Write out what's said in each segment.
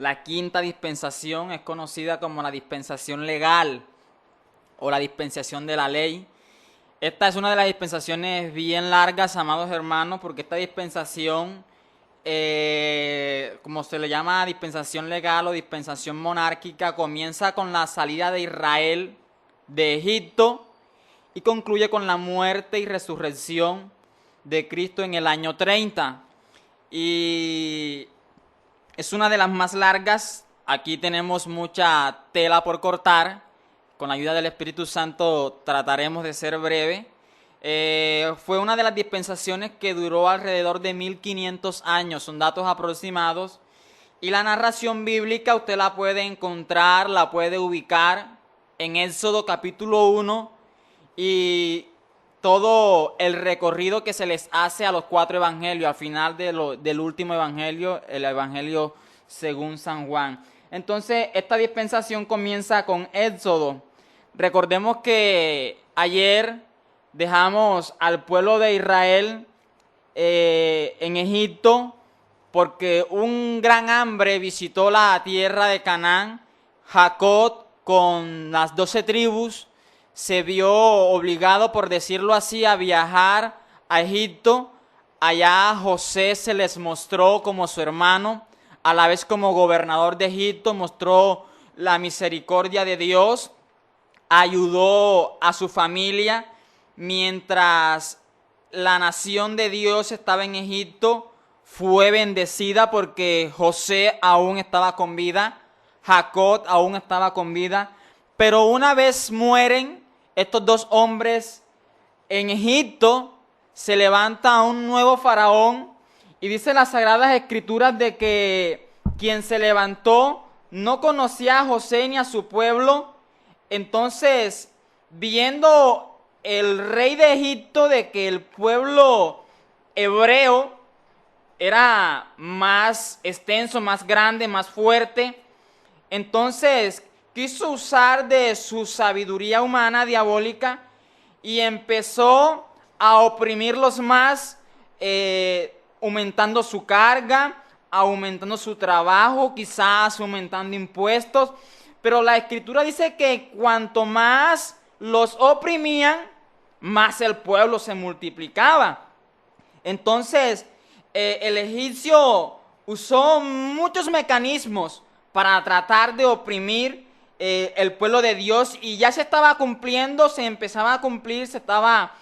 La quinta dispensación es conocida como la dispensación legal o la dispensación de la ley. Esta es una de las dispensaciones bien largas, amados hermanos, porque esta dispensación, como se le llama dispensación legal o dispensación monárquica, comienza con la salida de Israel de Egipto y concluye con la muerte y resurrección de Cristo en el año 30. Y es una de las más largas. Aquí tenemos mucha tela por cortar. Con la ayuda del Espíritu Santo trataremos de ser breve. Fue una de las dispensaciones que duró alrededor de 1500 años. Son datos aproximados. Y la narración bíblica usted la puede encontrar, la puede ubicar en Éxodo capítulo 1 y todo el recorrido que se les hace a los 4 evangelios, al final del último evangelio, el evangelio según San Juan. Entonces, esta dispensación comienza con Éxodo. Recordemos que ayer dejamos al pueblo de Israel en Egipto porque un gran hambre visitó la tierra de Canaán. Jacob con las 12 tribus se vio obligado, por decirlo así, a viajar a Egipto. Allá José se les mostró como su hermano, a la vez como gobernador de Egipto, mostró la misericordia de Dios, ayudó a su familia mientras la nación de Dios estaba en Egipto. Fue bendecida porque José aún estaba con vida, Jacob aún estaba con vida, pero una vez mueren estos dos hombres en Egipto, se levanta un nuevo faraón y dice las Sagradas Escrituras de que quien se levantó no conocía a José ni a su pueblo. Entonces, viendo el rey de Egipto de que el pueblo hebreo era más extenso, más grande, más fuerte, entonces quiso usar de su sabiduría humana diabólica y empezó a oprimirlos más, aumentando su carga, aumentando su trabajo, quizás aumentando impuestos. Pero la Escritura dice que cuanto más los oprimían, más el pueblo se multiplicaba. Entonces, el egipcio usó muchos mecanismos para tratar de oprimir el pueblo de Dios, y ya se estaba cumpliendo, se empezaba a cumplir, se estaba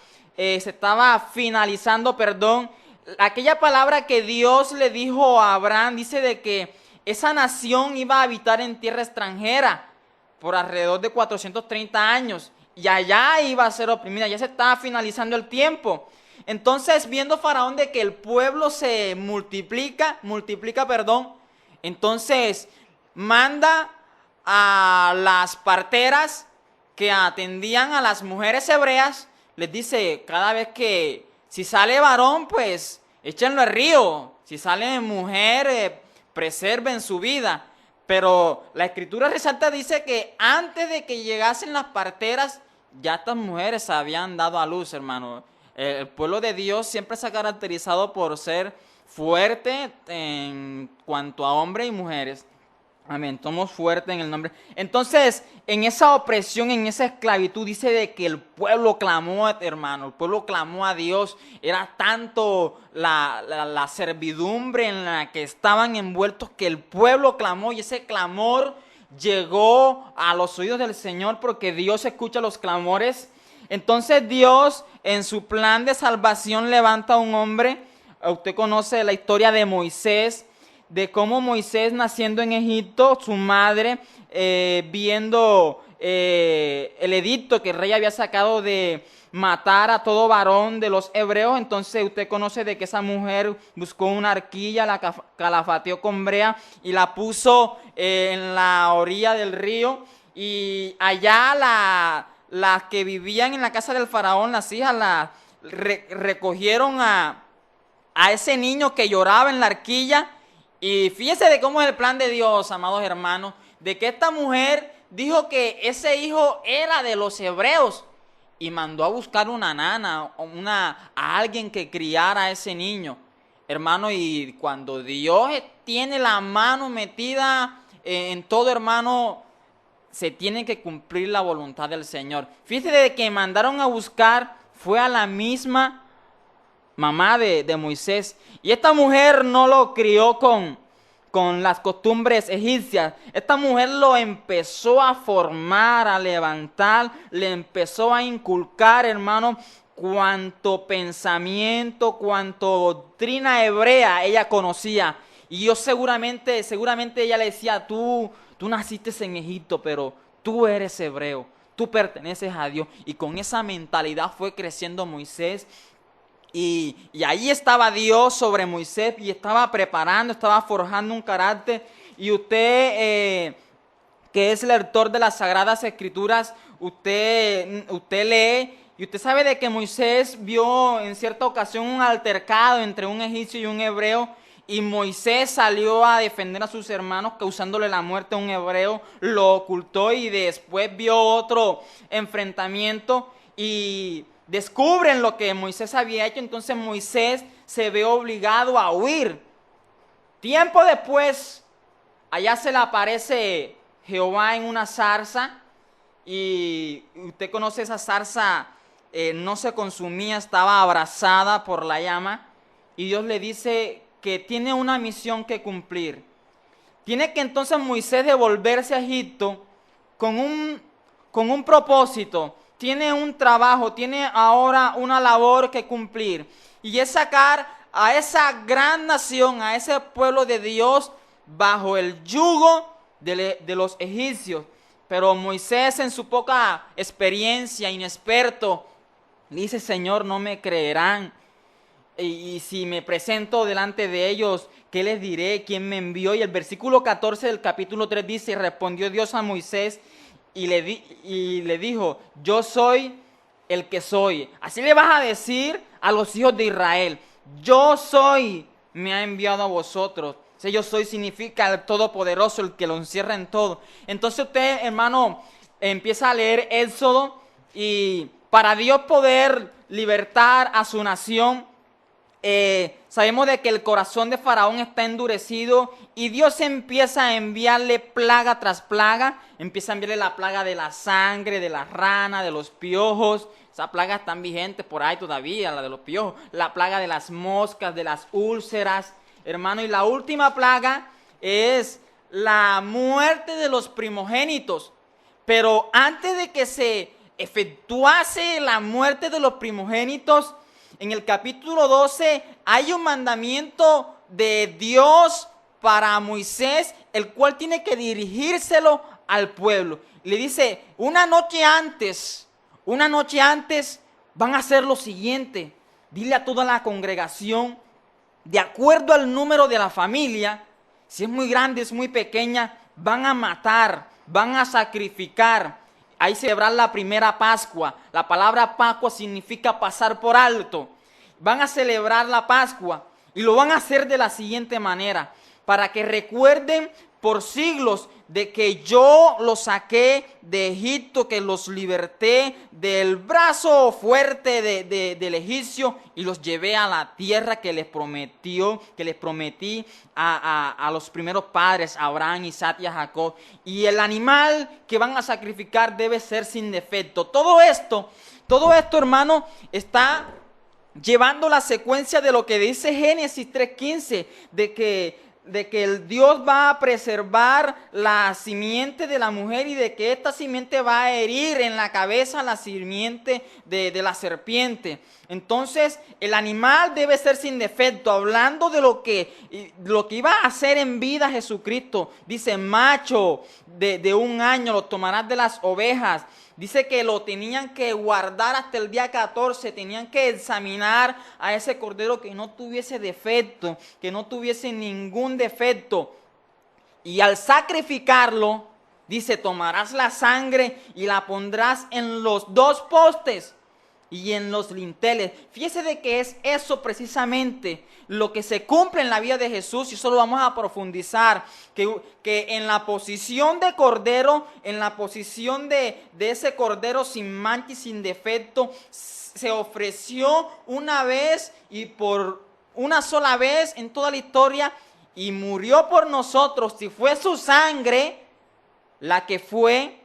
finalizando, perdón, aquella palabra que Dios le dijo a Abraham. Dice de que esa nación iba a habitar en tierra extranjera por alrededor de 430 años y allá iba a ser oprimida, ya se estaba finalizando el tiempo. Entonces, viendo Faraón de que el pueblo se multiplica, entonces manda a las parteras que atendían a las mujeres hebreas, les dice, cada vez que si sale varón, pues échenlo al río, si sale mujer, preserven su vida. Pero la Escritura resalta, dice que antes de que llegasen las parteras, ya estas mujeres habían dado a luz, hermano. El pueblo de Dios siempre se ha caracterizado por ser fuerte en cuanto a hombres y mujeres. Amén, somos fuertes en el nombre. Entonces, en esa opresión, en esa esclavitud, dice de que el pueblo clamó, hermano, el pueblo clamó a Dios. Era tanto la servidumbre en la que estaban envueltos que el pueblo clamó, y ese clamor llegó a los oídos del Señor, porque Dios escucha los clamores. Entonces Dios, en su plan de salvación, levanta a un hombre. Usted conoce la historia de Moisés, de cómo Moisés, naciendo en Egipto, su madre, viendo el edicto que el rey había sacado de matar a todo varón de los hebreos, entonces usted conoce de que esa mujer buscó una arquilla, la calafateó con brea y la puso en la orilla del río, y allá las que vivían en la casa del faraón, las hijas, recogieron a ese niño que lloraba en la arquilla. Y fíjese de cómo es el plan de Dios, amados hermanos, de que esta mujer dijo que ese hijo era de los hebreos y mandó a buscar una nana, a alguien que criara a ese niño. hermano, y cuando Dios tiene la mano metida en todo, hermano, se tiene que cumplir la voluntad del Señor. Fíjese de que mandaron a buscar, fue a la misma mamá de Moisés. Y esta mujer no lo crió con las costumbres egipcias. Esta mujer lo empezó a formar, a levantar, le empezó a inculcar, hermano, cuanto pensamiento, cuanto doctrina hebrea ella conocía. Y yo seguramente ella le decía, tú naciste en Egipto, pero tú eres hebreo, tú perteneces a Dios. Y con esa mentalidad fue creciendo Moisés. Y ahí estaba Dios sobre Moisés y estaba preparando, estaba forjando un carácter. Y usted, que es lector de las Sagradas Escrituras, usted lee y usted sabe de que Moisés vio en cierta ocasión un altercado entre un egipcio y un hebreo. Y Moisés salió a defender a sus hermanos, causándole la muerte a un hebreo, lo ocultó y después vio otro enfrentamiento y descubren lo que Moisés había hecho. Entonces Moisés se ve obligado a huir. Tiempo después, allá se le aparece Jehová en una zarza y usted conoce esa zarza, no se consumía, estaba abrazada por la llama y Dios le dice que tiene una misión que cumplir. Tiene que entonces Moisés devolverse a Egipto con un propósito. Tiene un trabajo, tiene ahora una labor que cumplir. Y es sacar a esa gran nación, a ese pueblo de Dios, bajo el yugo de los egipcios. Pero Moisés, en su poca experiencia, inexperto, dice: Señor, no me creerán. Y si me presento delante de ellos, ¿qué les diré? ¿Quién me envió? Y el versículo 14 del capítulo 3 dice: respondió Dios a Moisés y le dijo: yo soy el que soy. Así le vas a decir a los hijos de Israel: yo soy, me ha enviado a vosotros. Ese yo soy significa el Todopoderoso, el que lo encierra en todo. Entonces usted, hermano, empieza a leer Éxodo, y para Dios poder libertar a su nación, sabemos de que el corazón de Faraón está endurecido y Dios empieza a enviarle plaga tras plaga. Empieza a enviarle la plaga de la sangre, de la rana, de los piojos. Esa plaga está vigente por ahí todavía, la de los piojos. La plaga de las moscas, de las úlceras, hermano. Y la última plaga es la muerte de los primogénitos. Pero antes de que se efectuase la muerte de los primogénitos, en el capítulo 12 hay un mandamiento de Dios para Moisés, el cual tiene que dirigírselo al pueblo. Le dice: una noche antes van a hacer lo siguiente. Dile a toda la congregación, de acuerdo al número de la familia, si es muy grande, es muy pequeña, van a matar, van a sacrificar. Ahí celebrar la primera Pascua. La palabra Pascua significa pasar por alto. Van a celebrar la Pascua y lo van a hacer de la siguiente manera: para que recuerden por siglos de que yo los saqué de Egipto, que los liberté del brazo fuerte del egipcio y los llevé a la tierra que les prometí a los primeros padres, a Abraham, Isaac y a Jacob. Y el animal que van a sacrificar debe ser sin defecto. Todo esto, hermano, está llevando la secuencia de lo que dice Génesis 3:15, de que el Dios va a preservar la simiente de la mujer y de que esta simiente va a herir en la cabeza la simiente de la serpiente. Entonces el animal debe ser sin defecto. Hablando de lo que iba a hacer en vida Jesucristo, dice: macho de 1 año lo tomarás de las ovejas. Dice que lo tenían que guardar hasta el día 14, tenían que examinar a ese cordero que no tuviese defecto, que no tuviese ningún defecto. Y al sacrificarlo, dice: tomarás la sangre y la pondrás en los 2 postes y en los linteles. Fíjese de que es eso precisamente lo que se cumple en la vida de Jesús, y eso lo vamos a profundizar, que en la posición de cordero, en la posición de ese cordero sin mancha y sin defecto, se ofreció una vez y por una sola vez en toda la historia y murió por nosotros. Si fue su sangre la que fue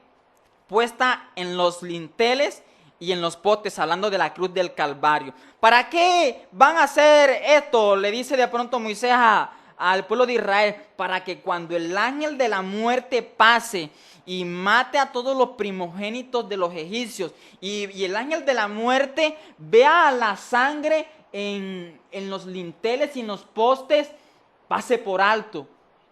puesta en los linteles y en los postes, hablando de la cruz del Calvario. ¿Para qué van a hacer esto? Le dice de pronto Moisés al pueblo de Israel, para que cuando el ángel de la muerte pase y mate a todos los primogénitos de los egipcios, y el ángel de la muerte vea la sangre en los linteles y en los postes, pase por alto,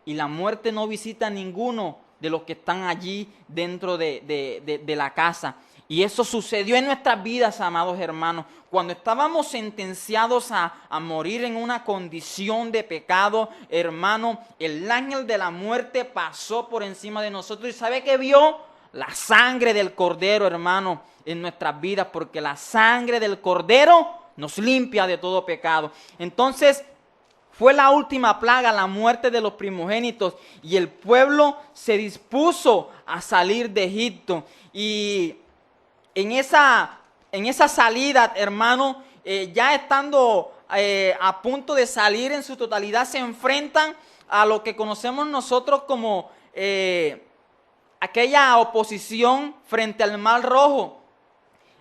y la muerte no visita a ninguno de los que están allí dentro de la casa. Y eso sucedió en nuestras vidas, amados hermanos. Cuando estábamos sentenciados a morir en una condición de pecado, hermano, el ángel de la muerte pasó por encima de nosotros. ¿Y sabe qué vio? La sangre del Cordero, hermano, en nuestras vidas, porque la sangre del Cordero nos limpia de todo pecado. Entonces, fue la última plaga, la muerte de los primogénitos, y el pueblo se dispuso a salir de Egipto. Y en esa salida, hermano, ya estando a punto de salir en su totalidad, se enfrentan a lo que conocemos nosotros como aquella oposición frente al Mar Rojo.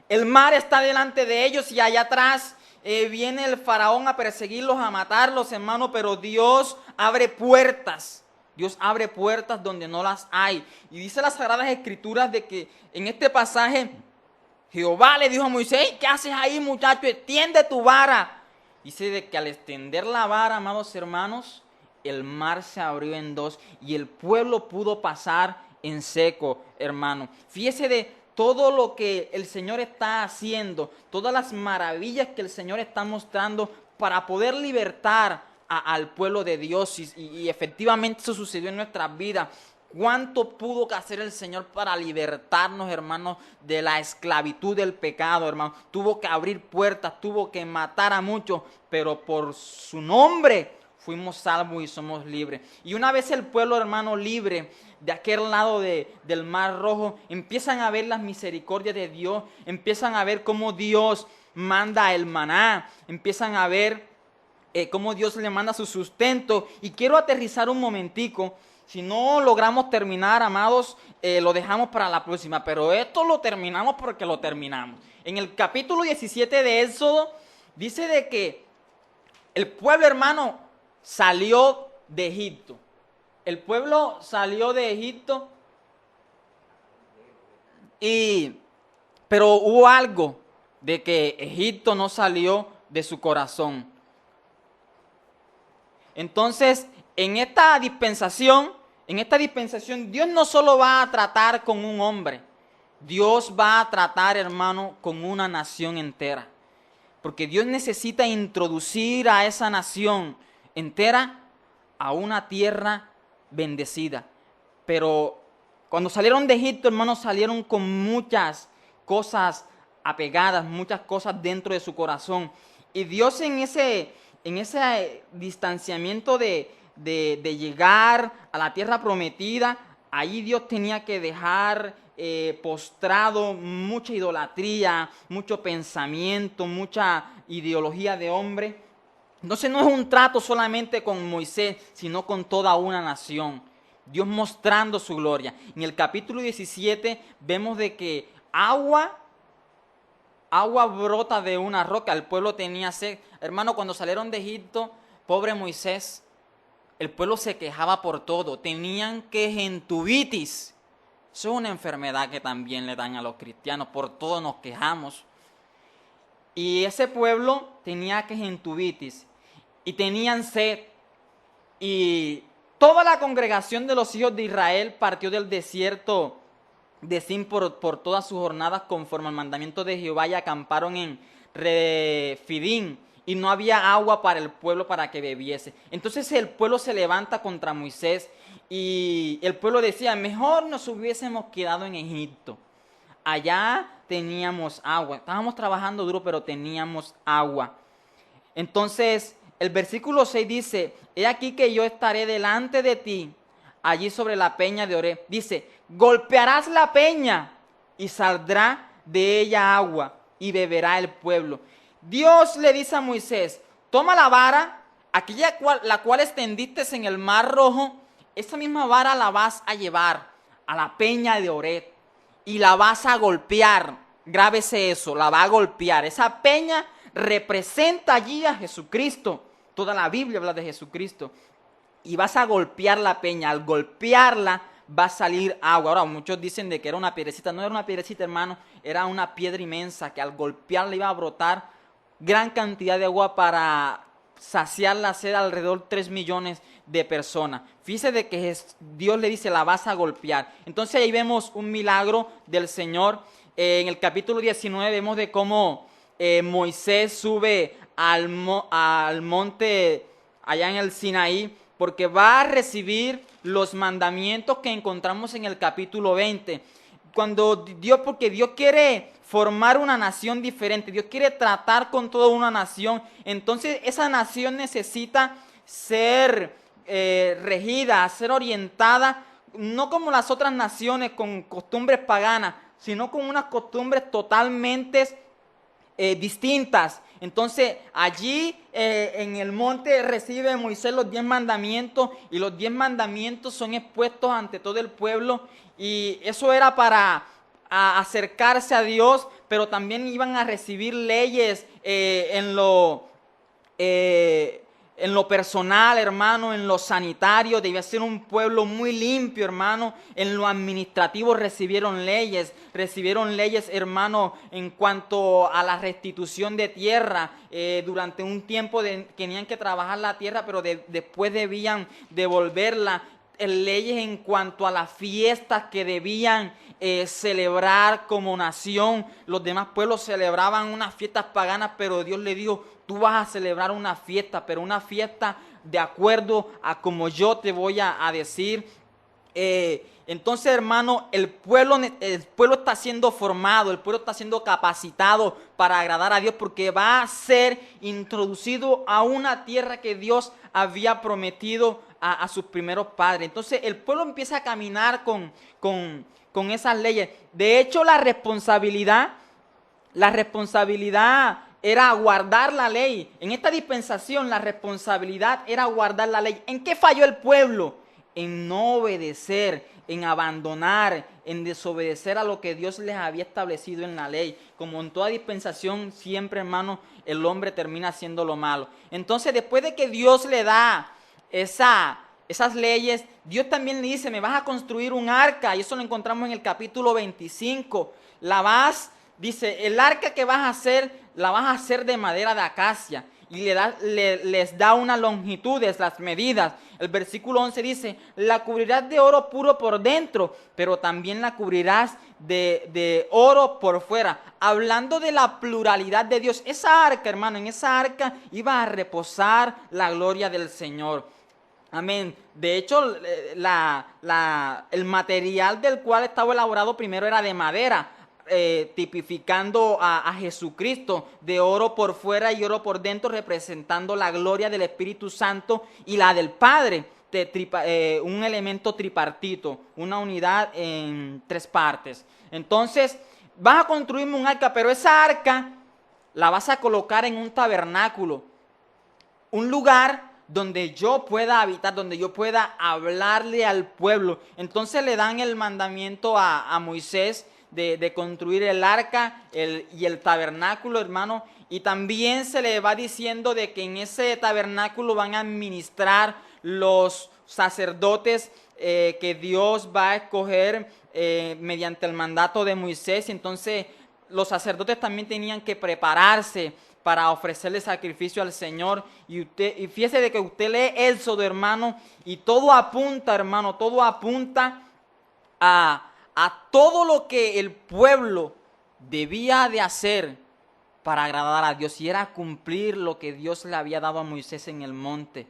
El mar está delante de ellos y allá atrás viene el faraón a perseguirlos, a matarlos, hermano, pero Dios abre puertas. Dios abre puertas donde no las hay. Y dice las Sagradas Escrituras de que en este pasaje Jehová le dijo a Moisés: ¿qué haces ahí, muchacho? Extiende tu vara. Dice de que al extender la vara, amados hermanos, el mar se abrió en dos y el pueblo pudo pasar en seco, hermano. Fíjese de todo lo que el Señor está haciendo, todas las maravillas que el Señor está mostrando para poder libertar al pueblo de Dios. Y efectivamente eso sucedió en nuestras vidas. ¿Cuánto pudo hacer el Señor para libertarnos, hermanos, de la esclavitud del pecado, hermano? Tuvo que abrir puertas, tuvo que matar a muchos, pero por su nombre fuimos salvos y somos libres. Y una vez el pueblo, hermano, libre de aquel lado del Mar Rojo, empiezan a ver las misericordias de Dios, empiezan a ver cómo Dios manda el maná, empiezan a ver cómo Dios le manda su sustento. Y quiero aterrizar un momentico. Si no logramos terminar, amados, lo dejamos para la próxima, pero esto lo terminamos porque lo terminamos. En el capítulo 17 de Éxodo dice de que el pueblo, hermano, salió de Egipto. El pueblo salió de Egipto, pero hubo algo de que Egipto no salió de su corazón. Entonces, en esta dispensación, Dios no solo va a tratar con un hombre, Dios va a tratar, hermano, con una nación entera. Porque Dios necesita introducir a esa nación entera a una tierra bendecida. Pero cuando salieron de Egipto, hermanos, salieron con muchas cosas apegadas, muchas cosas dentro de su corazón. Y Dios en ese distanciamiento de llegar a la tierra prometida, ahí Dios tenía que dejar postrado mucha idolatría, mucho pensamiento, mucha ideología de hombre. Entonces no es un trato solamente con Moisés, sino con toda una nación. Dios mostrando su gloria. En el capítulo 17 vemos de que agua brota de una roca. El pueblo tenía sed. Hermano, cuando salieron de Egipto, pobre Moisés, el pueblo se quejaba por todo. Tenían quejentuvitis. Eso es una enfermedad que también le dan a los cristianos. Por todo nos quejamos. Y ese pueblo tenía quejentuvitis. Y tenían sed. Y toda la congregación de los hijos de Israel partió del desierto de Sin por todas sus jornadas conforme al mandamiento de Jehová, y acamparon en Refidim, y no había agua para el pueblo para que bebiese. Entonces el pueblo se levanta contra Moisés, y el pueblo decía: mejor nos hubiésemos quedado en Egipto. Allá teníamos agua, estábamos trabajando duro, pero teníamos agua. Entonces el versículo 6 dice: he aquí que yo estaré delante de ti, allí sobre la peña de Oreb. Dice: golpearás la peña y saldrá de ella agua y beberá el pueblo. Dios le dice a Moisés: toma la vara, la cual extendiste en el mar rojo, esa misma vara la vas a llevar a la peña de Oreb y la vas a golpear. Grábese eso, la va a golpear. Esa peña representa allí a Jesucristo. Toda la Biblia habla de Jesucristo. Y vas a golpear la peña. Al golpearla va a salir agua. Ahora, muchos dicen de que era una piedrecita. No era una piedrecita, hermano. Era una piedra inmensa que al golpearla iba a brotar gran cantidad de agua para saciar la sed alrededor de 3 millones de personas. Fíjese de que Dios le dice, la vas a golpear. Entonces ahí vemos un milagro del Señor. En el capítulo 19 vemos de cómo Moisés sube al monte allá en el Sinaí, porque va a recibir los mandamientos que encontramos en el capítulo 20. Porque Dios quiere formar una nación diferente, Dios quiere tratar con toda una nación, entonces esa nación necesita ser regida, ser orientada, no como las otras naciones con costumbres paganas, sino con unas costumbres totalmente distintas. Entonces allí en el monte recibe Moisés los 10 mandamientos y los 10 mandamientos son expuestos ante todo el pueblo y eso era para acercarse a Dios, pero también iban a recibir leyes en lo personal, hermano, en lo sanitario. Debía ser un pueblo muy limpio, hermano. En lo administrativo recibieron leyes, hermano, en cuanto a la restitución de tierra. Durante un tiempo tenían que trabajar la tierra, pero después debían devolverla. Leyes en cuanto a las fiestas que debían celebrar como nación. Los demás pueblos celebraban unas fiestas paganas, pero Dios le dijo, tú vas a celebrar una fiesta, pero una fiesta de acuerdo a como yo te voy a decir. Entonces, hermano, el pueblo está siendo formado, el pueblo está siendo capacitado para agradar a Dios, porque va a ser introducido a una tierra que Dios había prometido a sus primeros padres. Entonces el pueblo empieza a caminar con esas leyes. De hecho, la responsabilidad era guardar la ley. En esta dispensación la responsabilidad era guardar la ley. ¿En qué falló el pueblo? En no obedecer, en abandonar, en desobedecer a lo que Dios les había establecido en la ley. Como en toda dispensación, siempre, hermano, el hombre termina haciendo lo malo. Entonces, después de que Dios le da esas leyes, Dios también le dice, me vas a construir un arca, y eso lo encontramos en el capítulo 25. Dice, el arca que vas a hacer, la vas a hacer de madera de acacia, y les da una longitud, las medidas. El versículo 11 dice, la cubrirás de oro puro por dentro, pero también la cubrirás de oro por fuera. Hablando de la pluralidad de Dios, esa arca, hermano, en esa arca iba a reposar la gloria del Señor. Amén. De hecho, el material del cual estaba elaborado primero era de madera, tipificando a Jesucristo, de oro por fuera y oro por dentro, representando la gloria del Espíritu Santo y la del Padre, un elemento tripartito, una unidad en 3 partes. Entonces, vas a construirme un arca, pero esa arca la vas a colocar en un tabernáculo, un lugar donde yo pueda habitar, donde yo pueda hablarle al pueblo. Entonces le dan el mandamiento a Moisés de construir el arca y el tabernáculo, hermano. Y también se le va diciendo de que en ese tabernáculo van a administrar los sacerdotes que Dios va a escoger mediante el mandato de Moisés. Entonces los sacerdotes también tenían que prepararse para ofrecerle sacrificio al Señor. Y fíjese de que usted lee Éxodo, hermano, y todo apunta, hermano, todo apunta a todo lo que el pueblo debía de hacer para agradar a Dios, y era cumplir lo que Dios le había dado a Moisés en el monte.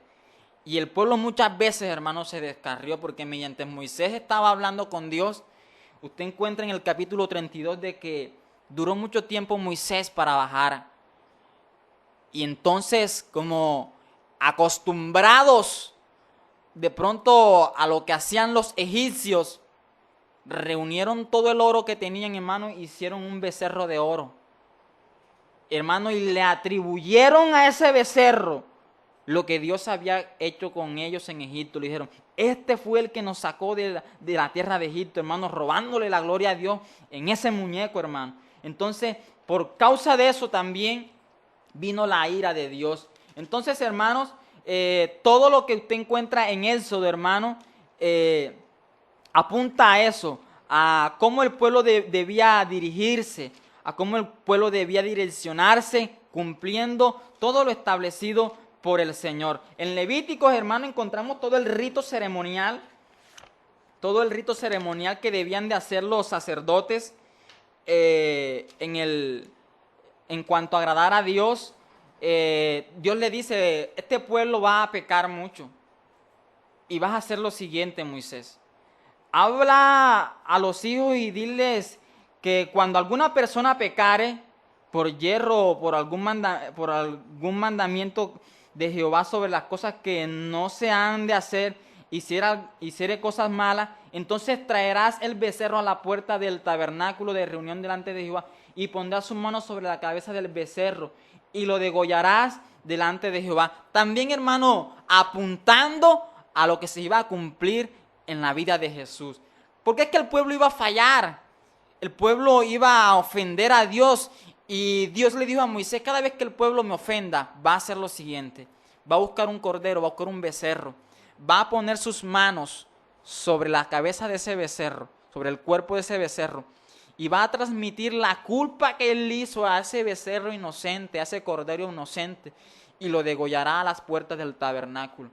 Y el pueblo muchas veces, hermano, se descarrió, porque mediante Moisés estaba hablando con Dios. Usted encuentra en el capítulo 32 de que duró mucho tiempo Moisés para bajar. Y entonces, como acostumbrados de pronto a lo que hacían los egipcios, reunieron todo el oro que tenían en mano e hicieron un becerro de oro. hermano, y le atribuyeron a ese becerro lo que Dios había hecho con ellos en Egipto. Le dijeron, este fue el que nos sacó de la tierra de Egipto, hermano, robándole la gloria a Dios en ese muñeco, hermano. Entonces, por causa de eso también vino la ira de Dios. Entonces, hermanos, todo lo que usted encuentra en Éxodo, hermano, apunta a eso, a cómo el pueblo debía dirigirse, a cómo el pueblo debía direccionarse, cumpliendo todo lo establecido por el Señor. En Levíticos, hermano, encontramos todo el rito ceremonial que debían de hacer los sacerdotes en cuanto a agradar a Dios. Dios le dice, este pueblo va a pecar mucho y vas a hacer lo siguiente, Moisés. Habla a los hijos y diles que cuando alguna persona pecare por yerro o por algún mandamiento de Jehová sobre las cosas que no se han de hacer, hiciere cosas malas, entonces traerás el becerro a la puerta del tabernáculo de reunión delante de Jehová y pondrás su mano sobre la cabeza del becerro y lo degollarás delante de Jehová. También, hermano, apuntando a lo que se iba a cumplir en la vida de Jesús. Porque es que el pueblo iba a fallar, el pueblo iba a ofender a Dios, y Dios le dijo a Moisés, cada vez que el pueblo me ofenda, va a hacer lo siguiente, va a buscar un cordero, va a buscar un becerro, va a poner sus manos sobre la cabeza de ese becerro, sobre el cuerpo de ese becerro, y va a transmitir la culpa que él hizo a ese becerro inocente, a ese cordero inocente, y lo degollará a las puertas del tabernáculo.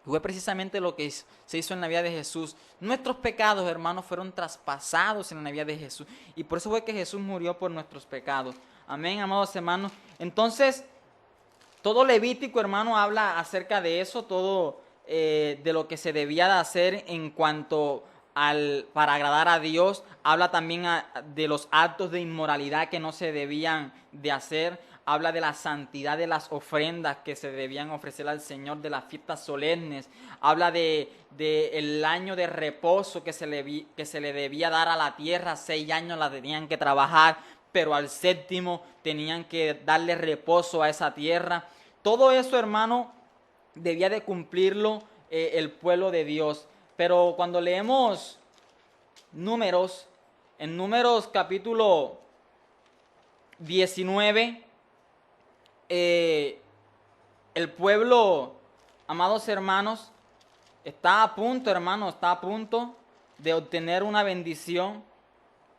Fue precisamente lo que se hizo en la vida de Jesús. Nuestros pecados, hermanos, fueron traspasados en la vida de Jesús. Y por eso fue que Jesús murió por nuestros pecados. Amén, amados hermanos. Entonces, todo Levítico, hermano, habla acerca de eso, todo de lo que se debía de hacer en cuanto para agradar a Dios. Habla también de los actos de inmoralidad que no se debían de hacer. Habla de la santidad de las ofrendas que se debían ofrecer al Señor, de las fiestas solemnes. Habla de el año de reposo que se le debía dar a la tierra. 6 años la tenían que trabajar, pero al 7º tenían que darle reposo a esa tierra. Todo eso, hermano, debía de cumplirlo el pueblo de Dios. Pero cuando leemos Números, en Números capítulo 19, el pueblo, amados hermanos, está a punto, hermano, está a punto de obtener una bendición,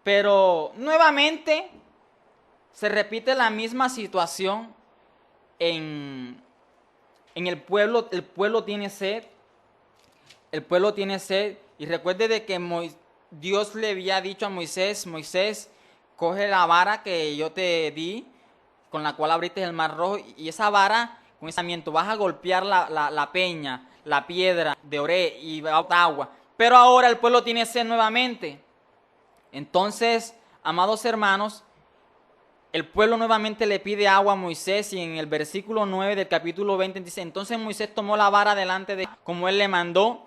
pero nuevamente se repite la misma situación en el pueblo. El pueblo tiene sed, y recuerde de que Dios le había dicho a Moisés, coge la vara que yo te di, con la cual abriste el mar rojo, y esa vara, con ese movimiento, vas a golpear la peña, la piedra de Oré, y va a botar agua. Pero ahora el pueblo tiene sed nuevamente. Entonces, amados hermanos, el pueblo nuevamente le pide agua a Moisés, y en el versículo 9 del capítulo 20 dice, entonces Moisés tomó la vara delante de como él le mandó,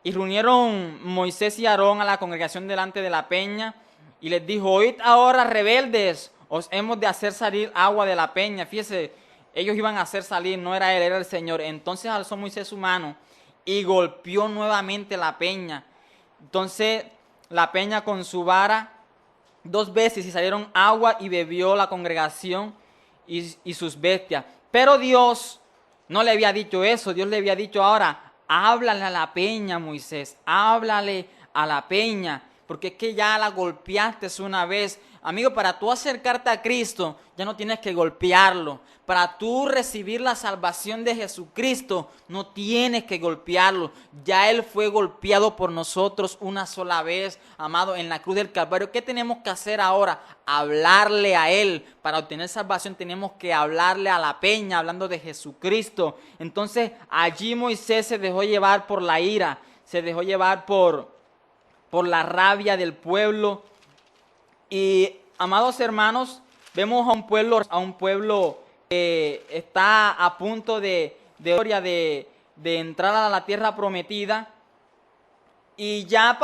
y reunieron Moisés y Aarón a la congregación delante de la peña, y les dijo, oíd ahora, rebeldes, os hemos de hacer salir agua de la peña. Fíjese, ellos iban a hacer salir, no era él, era el Señor. Entonces alzó Moisés su mano y golpeó nuevamente la peña. Entonces la peña con su vara 2 veces, y salieron agua, y bebió la congregación y sus bestias. Pero Dios no le había dicho eso. Dios le había dicho, ahora, háblale a la peña, Moisés, háblale a la peña, porque es que ya la golpeaste una vez. Amigo, para tú acercarte a Cristo, ya no tienes que golpearlo. Para tú recibir la salvación de Jesucristo, no tienes que golpearlo. Ya Él fue golpeado por nosotros una sola vez, amado, en la cruz del Calvario. ¿Qué tenemos que hacer ahora? Hablarle a Él. Para obtener salvación tenemos que hablarle a la peña, hablando de Jesucristo. Entonces, allí Moisés se dejó llevar por la ira, se dejó llevar por la rabia del pueblo. Y, amados hermanos, vemos a un pueblo que está a punto de entrar a la tierra prometida, y ya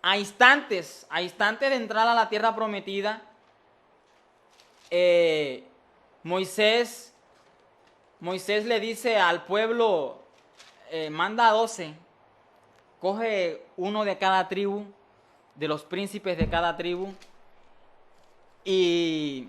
a instantes de entrar a la tierra prometida, eh, Moisés, Moisés le dice al pueblo, manda a 12, coge uno de cada tribu, de los príncipes de cada tribu, y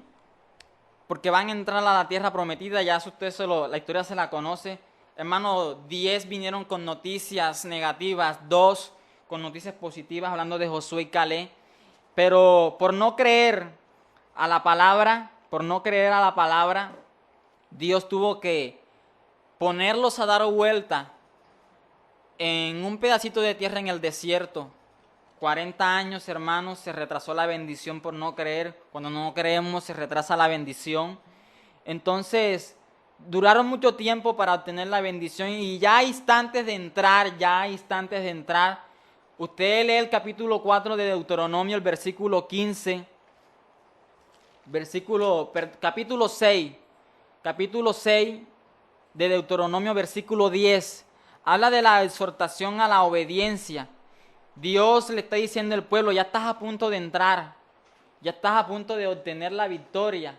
porque van a entrar a la tierra prometida, ya usted la historia se la conoce. Hermano, 10 vinieron con noticias negativas, 2 con noticias positivas, hablando de Josué y Caleb. Pero por no creer a la palabra, Dios tuvo que ponerlos a dar vuelta en un pedacito de tierra en el desierto. 40 años, hermanos, se retrasó la bendición por no creer. Cuando no creemos, se retrasa la bendición. Entonces, duraron mucho tiempo para obtener la bendición y ya a instantes de entrar, usted lee el capítulo 4 de Deuteronomio, el versículo 15, capítulo 6 de Deuteronomio, versículo 10, habla de la exhortación a la obediencia. Dios le está diciendo al pueblo, ya estás a punto de entrar, ya estás a punto de obtener la victoria.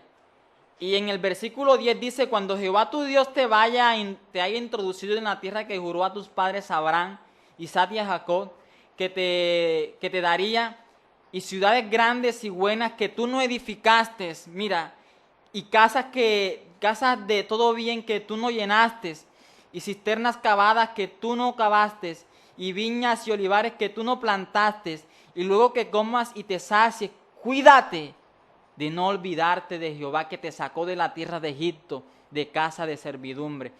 Y en el versículo 10 dice, cuando Jehová tu Dios te haya introducido en la tierra que juró a tus padres Abraham, Isaac y a Jacob, que te daría, y ciudades grandes y buenas que tú no edificaste, mira, y casas de todo bien que tú no llenaste, y cisternas cavadas que tú no cavaste, y viñas y olivares que tú no plantaste, y luego que comas y te sacies, cuídate de no olvidarte de Jehová que te sacó de la tierra de Egipto, de casa de servidumbre.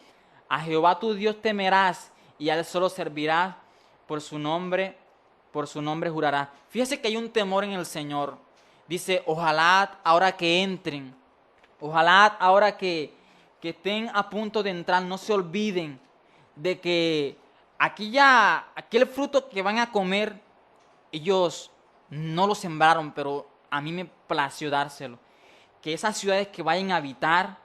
A Jehová tu Dios temerás, y a él solo servirás, por su nombre jurarás. Fíjese que hay un temor en el Señor. Dice, ojalá ahora que entren, ojalá ahora que estén a punto de entrar, no se olviden de que aquel fruto que van a comer, ellos no lo sembraron, pero a mí me plació dárselo. Que esas ciudades que vayan a habitar,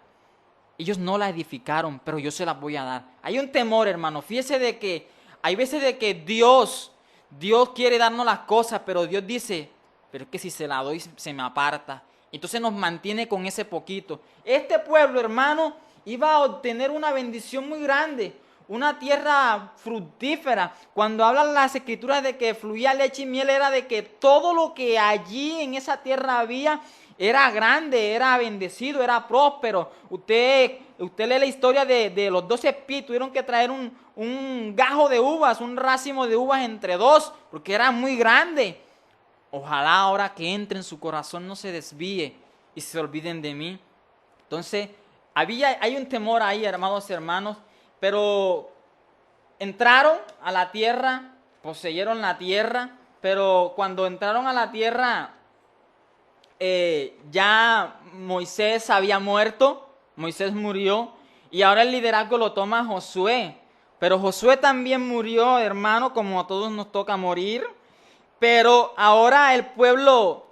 ellos no las edificaron, pero yo se las voy a dar. Hay un temor, hermano. Fíjese de que hay veces de que Dios quiere darnos las cosas, pero Dios dice, pero es que si se la doy se me aparta. Entonces nos mantiene con ese poquito. Este pueblo, hermano, iba a obtener una bendición muy grande, una tierra fructífera. Cuando hablan las escrituras de que fluía leche y miel, era de que todo lo que allí en esa tierra había era grande, era bendecido, era próspero. Usted lee la historia de los 12 espías, tuvieron que traer un gajo de uvas, un racimo de uvas entre dos, porque era muy grande. Ojalá ahora que entre en su corazón no se desvíe y se olviden de mí. Entonces, hay un temor ahí, hermanos, pero entraron a la tierra, poseyeron la tierra, pero cuando entraron a la tierra, ya Moisés había muerto, Moisés murió, y ahora el liderazgo lo toma Josué. Pero Josué también murió, hermano, como a todos nos toca morir. Pero ahora el pueblo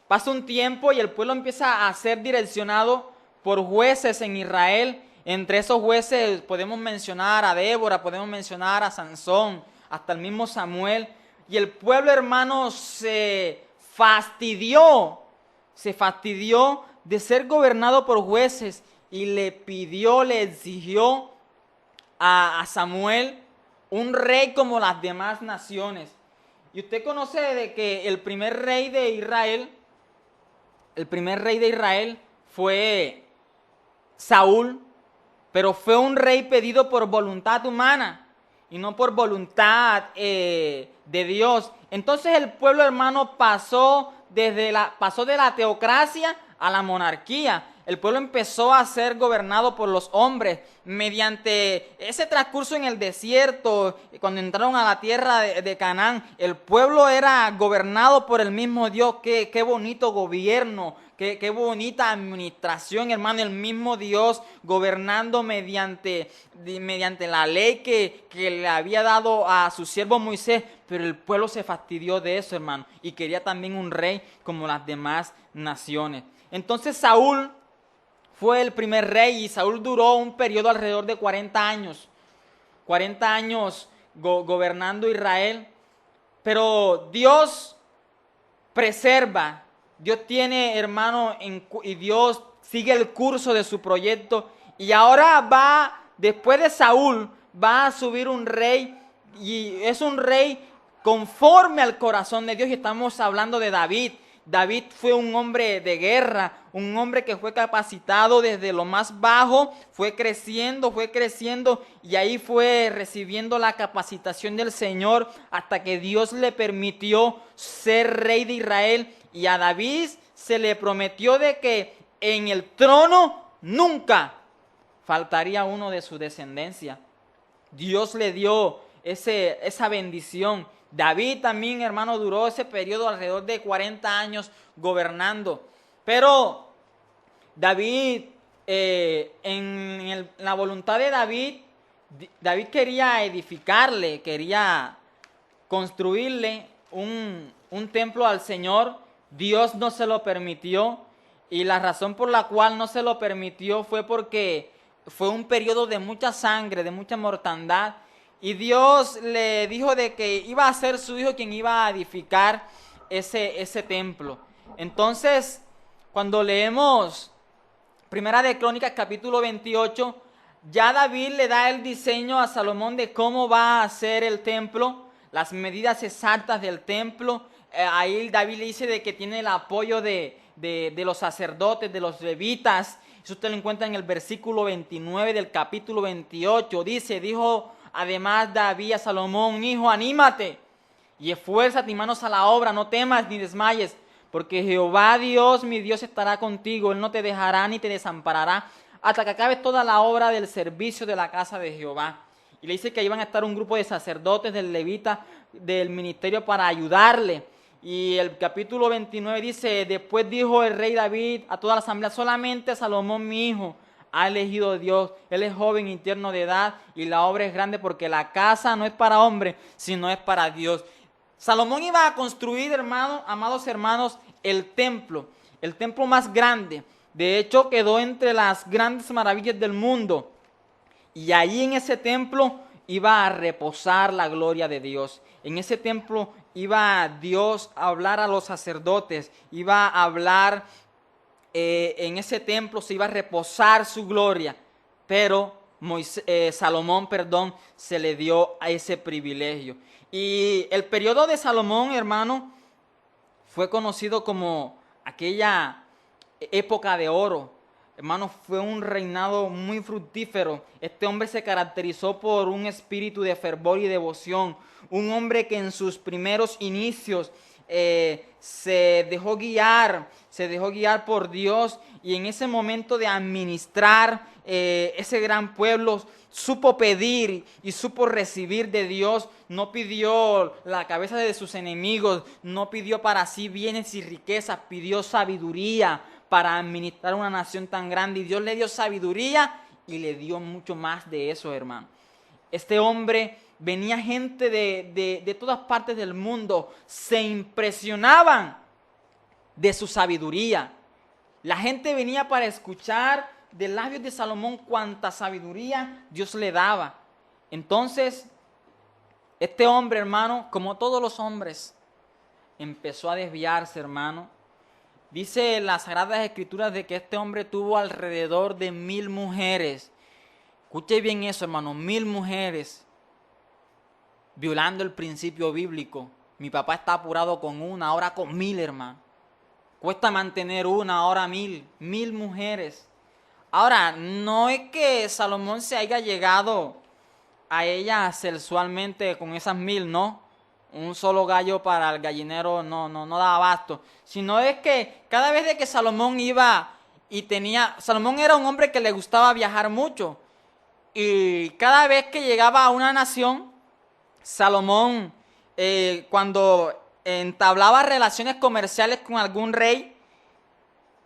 pasa un tiempo y el pueblo empieza a ser direccionado por jueces en Israel. Entre esos jueces podemos mencionar a Débora, podemos mencionar a Sansón, hasta el mismo Samuel. Y el pueblo, hermano, se fastidió de ser gobernado por jueces y le exigió a Samuel un rey como las demás naciones. Y usted conoce de que el primer rey de Israel fue Saúl, pero fue un rey pedido por voluntad humana y no por voluntad de Dios. Entonces el pueblo, hermano, pasó de la teocracia a la monarquía. El pueblo empezó a ser gobernado por los hombres mediante ese transcurso en el desierto. Cuando entraron a la tierra de Canaán, el pueblo era gobernado por el mismo Dios. Qué bonito gobierno, qué bonita administración, hermano. El mismo Dios gobernando mediante la ley que le había dado a su siervo Moisés. Pero el pueblo se fastidió de eso, hermano, y quería también un rey como las demás naciones. Entonces Saúl fue el primer rey y Saúl duró un periodo alrededor de 40 años. 40 años gobernando Israel. Pero Dios preserva Dios tiene, hermano, y Dios sigue el curso de su proyecto. Y ahora va, después de Saúl, va a subir un rey. Y es un rey conforme al corazón de Dios. Y estamos hablando de David. David fue un hombre de guerra, un hombre que fue capacitado desde lo más bajo, fue creciendo y ahí fue recibiendo la capacitación del Señor hasta que Dios le permitió ser rey de Israel. Y a David se le prometió de que en el trono nunca faltaría uno de su descendencia. Dios le dio esa bendición. David también, hermano, duró ese periodo alrededor de 40 años gobernando. Pero David, en la voluntad de David, David quería edificarle, quería construirle un templo al Señor. Dios no se lo permitió. Y la razón por la cual no se lo permitió fue porque fue un periodo de mucha sangre, de mucha mortandad. Y Dios le dijo de que iba a ser su hijo quien iba a edificar ese templo. Entonces, cuando leemos Primera de Crónicas capítulo 28, ya David le da el diseño a Salomón de cómo va a ser el templo, las medidas exactas del templo. Ahí David le dice de que tiene el apoyo de los sacerdotes, de los levitas. Eso usted lo encuentra en el versículo 29 del capítulo 28. Dijo además David a Salomón: hijo, anímate y esfuérzate y manos a la obra, no temas ni desmayes, porque Jehová Dios, mi Dios, estará contigo. Él no te dejará ni te desamparará hasta que acabes toda la obra del servicio de la casa de Jehová. Y le dice que iban a estar un grupo de sacerdotes, del levita, del ministerio para ayudarle. Y el capítulo 29 dice: después dijo el rey David a toda la asamblea: solamente Salomón mi hijo ha elegido Dios. Él es joven y tierno de edad, y la obra es grande, porque la casa no es para hombre, sino es para Dios. Salomón iba a construir, amados hermanos, el templo más grande. De hecho, quedó entre las grandes maravillas del mundo. Y ahí en ese templo iba a reposar la gloria de Dios. En ese templo iba Dios a hablar a los sacerdotes, iba a hablar, en ese templo se iba a reposar su gloria. Pero Salomón, se le dio a ese privilegio. Y el periodo de Salomón, hermano, fue conocido como aquella época de oro. Hermano, fue un reinado muy fructífero. Este hombre se caracterizó por un espíritu de fervor y devoción. Un hombre que en sus primeros inicios se dejó guiar por Dios, y en ese momento de administrar ese gran pueblo supo pedir y supo recibir de Dios. No pidió la cabeza de sus enemigos, no pidió para sí bienes y riquezas, pidió sabiduría para administrar una nación tan grande, y Dios le dio sabiduría y le dio mucho más de eso, hermano. Este hombre, venía gente de todas partes del mundo, se impresionaban de su sabiduría. La gente venía para escuchar de labios de Salomón cuánta sabiduría Dios le daba. Entonces, este hombre, hermano, como todos los hombres, empezó a desviarse, hermano. Dice en las Sagradas Escrituras de que este hombre tuvo alrededor de 1000 mujeres. Escuche bien eso, hermano, 1000 mujeres, violando el principio bíblico. Mi papá está apurado con una, ahora con 1000, hermano. Cuesta mantener una, ahora 1000 mujeres. Ahora, no es que Salomón se haya llegado a ella sexualmente con esas 1000, ¿no? Un solo gallo para el gallinero no daba abasto. Sino es que cada vez de que Salomón iba Salomón era un hombre que le gustaba viajar mucho. Y cada vez que llegaba a una nación, Salomón, cuando entablaba relaciones comerciales con algún rey,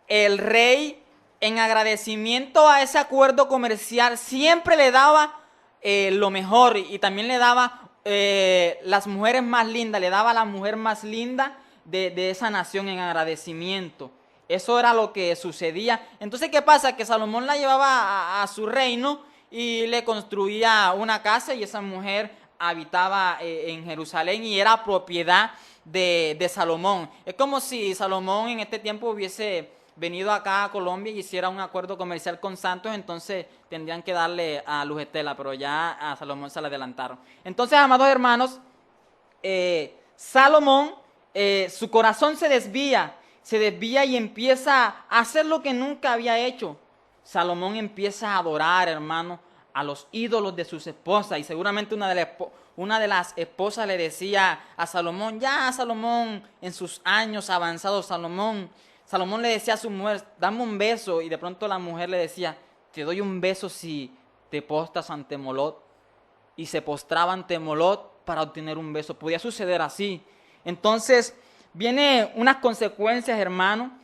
el rey, en agradecimiento a ese acuerdo comercial, siempre le daba lo mejor, y también le daba las mujeres más lindas, le daba a la mujer más linda de esa nación en agradecimiento. Eso era lo que sucedía. Entonces, ¿qué pasa? Que Salomón la llevaba a su reino y le construía una casa, y esa mujer habitaba en Jerusalén y era propiedad de Salomón. Es como si Salomón en este tiempo hubiese venido acá a Colombia y hiciera un acuerdo comercial con Santos, entonces tendrían que darle a Luz Estela, pero ya a Salomón se le adelantaron. Entonces, amados hermanos, Salomón, su corazón se desvía y empieza a hacer lo que nunca había hecho. Salomón empieza a adorar, hermano, a los ídolos de sus esposas, y seguramente una de las esposas le decía a Salomón, ya Salomón, en sus años avanzados, Salomón le decía a su mujer, dame un beso, y de pronto la mujer le decía, te doy un beso si te postras ante Molot, y se postraba ante Molot para obtener un beso. Podía suceder así. Entonces, viene unas consecuencias, hermano.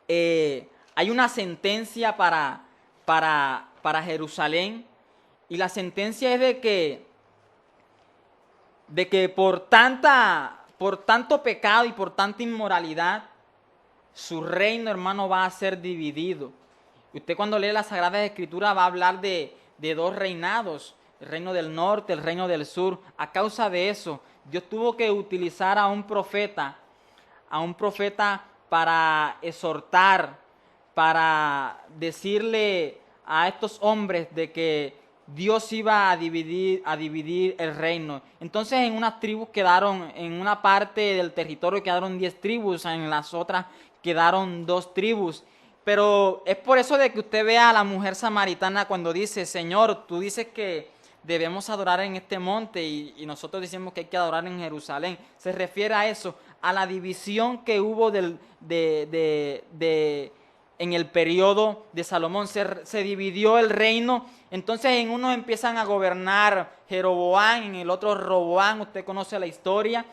Hay una sentencia para Jerusalén, y la sentencia es de que por tanto pecado y por tanta inmoralidad, su reino, hermano, va a ser dividido. Usted cuando lee las Sagradas Escrituras va a hablar de dos reinados, el reino del norte, el reino del sur. A causa de eso, Dios tuvo que utilizar a un profeta para exhortar, para decirle a estos hombres de que Dios iba a dividir el reino. Entonces en unas tribus quedaron, en una parte del territorio quedaron 10 tribus, en las otras quedaron 2 tribus. Pero es por eso de que usted vea a la mujer samaritana cuando dice, Señor, tú dices que debemos adorar en este monte y nosotros decimos que hay que adorar en Jerusalén. Se refiere a eso, a la división que hubo en el periodo de Salomón. Se dividió el reino. Entonces en uno empiezan a gobernar Jeroboam, en el otro Roboam. Usted conoce la historia.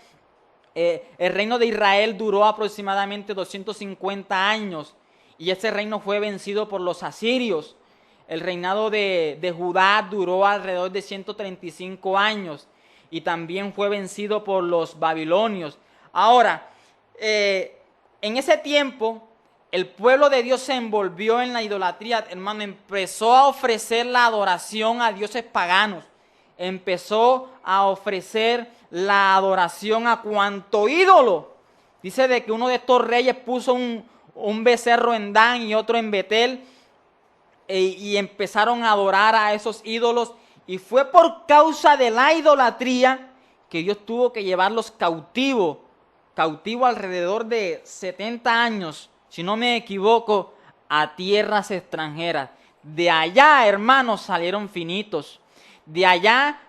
El reino de Israel duró aproximadamente 250 años y ese reino fue vencido por los asirios. El reinado de Judá duró alrededor de 135 años y también fue vencido por los babilonios. Ahora, en ese tiempo, el pueblo de Dios se envolvió en la idolatría, hermano, empezó a ofrecer la adoración a dioses paganos, empezó a ofrecer la adoración a cuanto ídolo. Dice de que uno de estos reyes puso un becerro en Dan y otro en Betel, y empezaron a adorar a esos ídolos, y fue por causa de la idolatría que Dios tuvo que llevarlos cautivo alrededor de 70 años, si no me equivoco, a tierras extranjeras. De allá, hermanos, salieron finitos. De allá,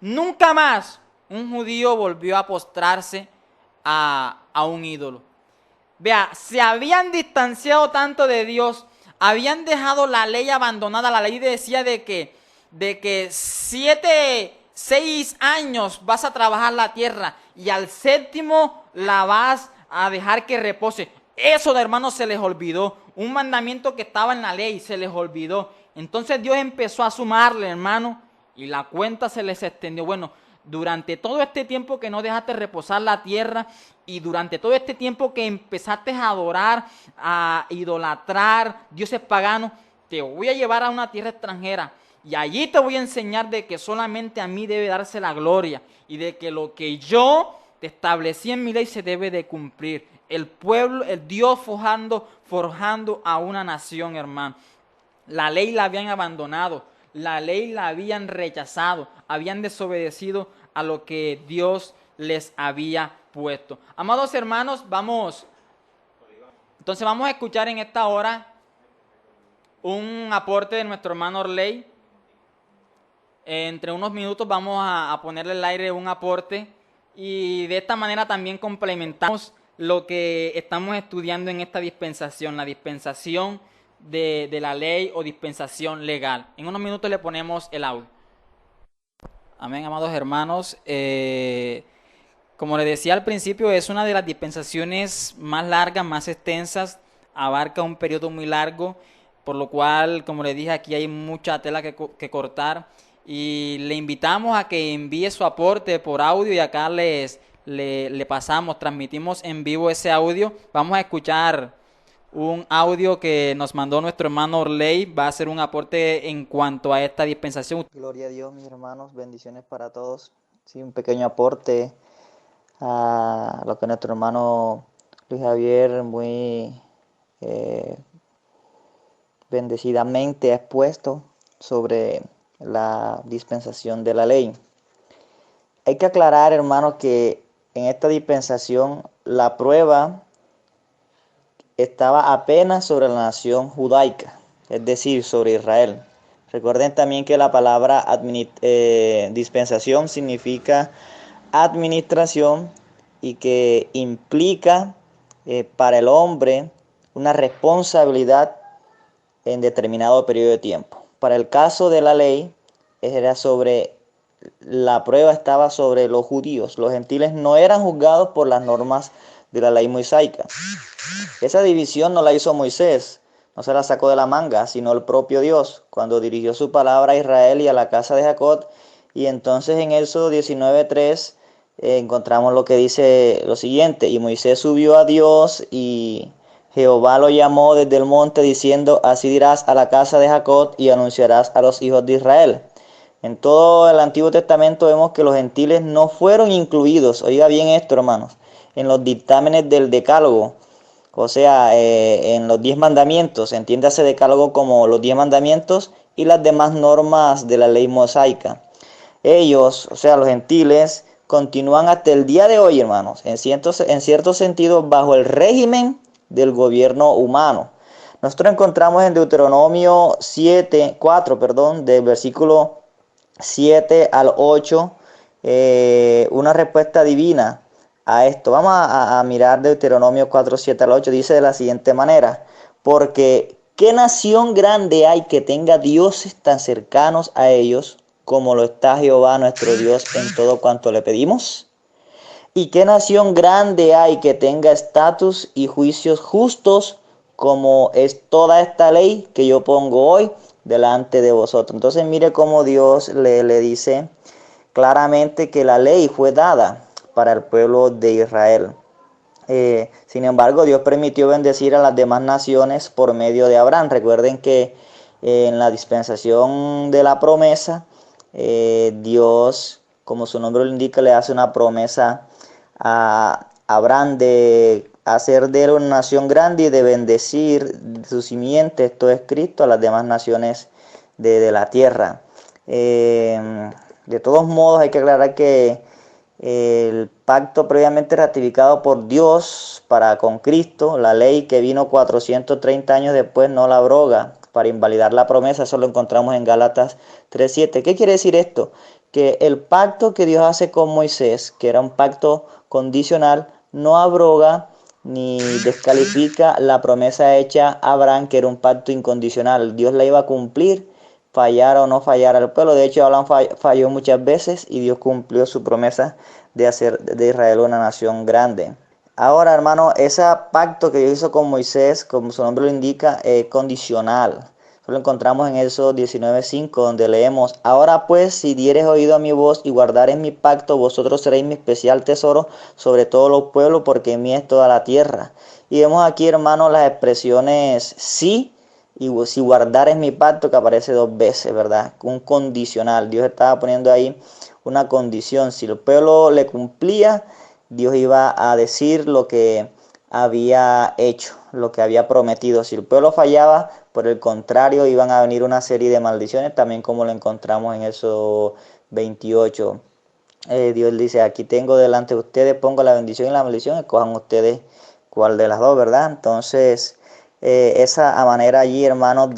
nunca más un judío volvió a postrarse a un ídolo. Vea, se habían distanciado tanto de Dios, habían dejado la ley abandonada. La ley decía de que 6 años vas a trabajar la tierra y al 7º la vas a dejar que repose. Eso de hermanos se les olvidó. Un mandamiento que estaba en la ley se les olvidó. Entonces Dios empezó a sumarle, hermano, y la cuenta se les extendió. Bueno, durante todo este tiempo que no dejaste reposar la tierra y durante todo este tiempo que empezaste a adorar, a idolatrar dioses paganos, te voy a llevar a una tierra extranjera y allí te voy a enseñar de que solamente a mí debe darse la gloria y de que lo que yo te establecí en mi ley se debe de cumplir. El pueblo, el Dios forjando a una nación, hermano. La ley la habían abandonado, la ley la habían rechazado, habían desobedecido a lo que Dios les había puesto. Amados hermanos, vamos a escuchar en esta hora un aporte de nuestro hermano Orley. Entre unos minutos vamos a ponerle al aire un aporte y de esta manera también complementamos lo que estamos estudiando en esta dispensación, la dispensación de la ley o dispensación legal. En unos minutos le ponemos el audio. Amén, amados hermanos. Como les decía al principio, es una de las dispensaciones más largas, más extensas, abarca un periodo muy largo, por lo cual, como les dije, aquí hay mucha tela que cortar y le invitamos a que envíe su aporte por audio y acá le pasamos, transmitimos en vivo ese audio. Vamos a escuchar un audio que nos mandó nuestro hermano Orley, va a ser un aporte en cuanto a esta dispensación. Gloria a Dios, mis hermanos, bendiciones para todos. Sí, un pequeño aporte a lo que nuestro hermano Luis Javier muy eh, bendecidamente ha expuesto sobre la dispensación de la ley. Hay que aclarar, hermano, que en esta dispensación la prueba estaba apenas sobre la nación judaica, es decir, sobre Israel. Recuerden también que la palabra dispensación significa administración y que implica para el hombre una responsabilidad en determinado periodo de tiempo. Para el caso de la ley, era sobre la prueba estaba sobre los judíos. Los gentiles no eran juzgados por las normas de la ley mosaica. Esa división no la hizo Moisés, no se la sacó de la manga, sino el propio Dios, cuando dirigió su palabra a Israel y a la casa de Jacob. Y entonces en Éxodo 19:3 encontramos lo que dice lo siguiente: y Moisés subió a Dios y Jehová lo llamó desde el monte diciendo: así dirás a la casa de Jacob y anunciarás a los hijos de Israel. En todo el Antiguo Testamento vemos que los gentiles no fueron incluidos, oiga bien esto, hermanos, en los dictámenes del Decálogo, o sea, en los 10 mandamientos. Entiéndase decálogo como los 10 mandamientos y las demás normas de la ley mosaica. Ellos, o sea, los gentiles, continúan hasta el día de hoy, hermanos, en cierto sentido, bajo el régimen del gobierno humano. Nosotros encontramos en Deuteronomio 4, del versículo 7 al 8, una respuesta divina a esto. Vamos a mirar Deuteronomio 4, 7 al 8. Dice de la siguiente manera: porque ¿qué nación grande hay que tenga dioses tan cercanos a ellos como lo está Jehová nuestro Dios en todo cuanto le pedimos? ¿Y qué nación grande hay que tenga estatus y juicios justos como es toda esta ley que yo pongo hoy delante de vosotros? Entonces mire cómo Dios le dice claramente que la ley fue dada para el pueblo de Israel. Sin embargo, Dios permitió bendecir a las demás naciones por medio de Abraham. Recuerden que en la dispensación de la promesa, Dios, como su nombre lo indica, le hace una promesa a Abraham de hacer de él una nación grande y de bendecir su simiente, esto es Cristo, a las demás naciones de la tierra. De todos modos, hay que aclarar que el pacto previamente ratificado por Dios para con Cristo, la ley que vino 430 años después, no la abroga para invalidar la promesa. Eso lo encontramos en Gálatas 3:7. ¿Qué quiere decir esto? Que el pacto que Dios hace con Moisés, que era un pacto condicional, no abroga ni descalifica la promesa hecha a Abraham, que era un pacto incondicional. Dios la iba a cumplir, fallara o no fallara el pueblo. De hecho, Abraham falló muchas veces y Dios cumplió su promesa de hacer de Israel una nación grande. Ahora, hermano, ese pacto que Dios hizo con Moisés, como su nombre lo indica, es condicional. Eso lo encontramos en Éxodo 19:5, donde leemos: ahora pues, si dieres oído a mi voz y guardares mi pacto, vosotros seréis mi especial tesoro sobre todos los pueblos, porque en mí es toda la tierra. Y vemos aquí, hermano, las expresiones sí y si guardares mi pacto, que aparece 2 veces, ¿verdad? Un condicional. Dios estaba poniendo ahí una condición. Si el pueblo le cumplía, Dios iba a decir lo que había hecho, lo que había prometido. Si el pueblo fallaba, por el contrario, iban a venir una serie de maldiciones, también como lo encontramos en eso 28. Dios dice: aquí tengo delante de ustedes, pongo la bendición y la maldición, escojan ustedes cuál de las dos, ¿verdad? Entonces, esa a manera allí, hermanos,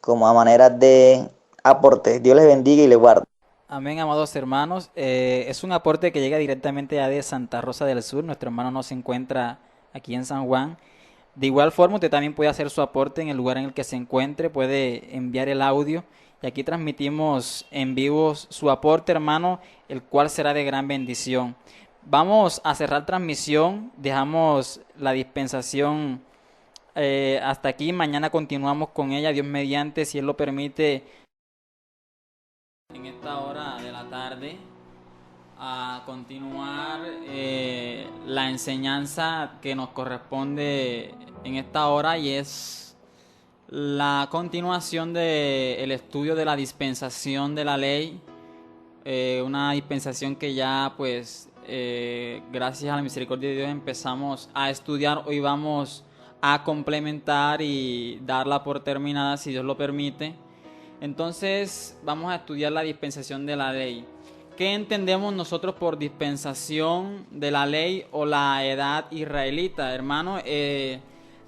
como a manera de aporte. Dios les bendiga y les guarde. Amén, amados hermanos. Es un aporte que llega directamente ya de Santa Rosa del Sur. Nuestro hermano no se encuentra aquí en San Juan. De igual forma, usted también puede hacer su aporte en el lugar en el que se encuentre, puede enviar el audio y aquí transmitimos en vivo su aporte, hermano, el cual será de gran bendición. Vamos a cerrar transmisión, dejamos la dispensación hasta aquí, mañana continuamos con ella, Dios mediante, si Él lo permite, en esta hora de la tarde, a continuar la enseñanza que nos corresponde en esta hora, y es la continuación del estudio de la dispensación de la ley, una dispensación que ya pues gracias a la misericordia de Dios empezamos a estudiar. Hoy vamos a complementar y darla por terminada si Dios lo permite. Entonces vamos a estudiar la dispensación de la ley. ¿Qué entendemos nosotros por dispensación de la ley o la edad israelita, hermano?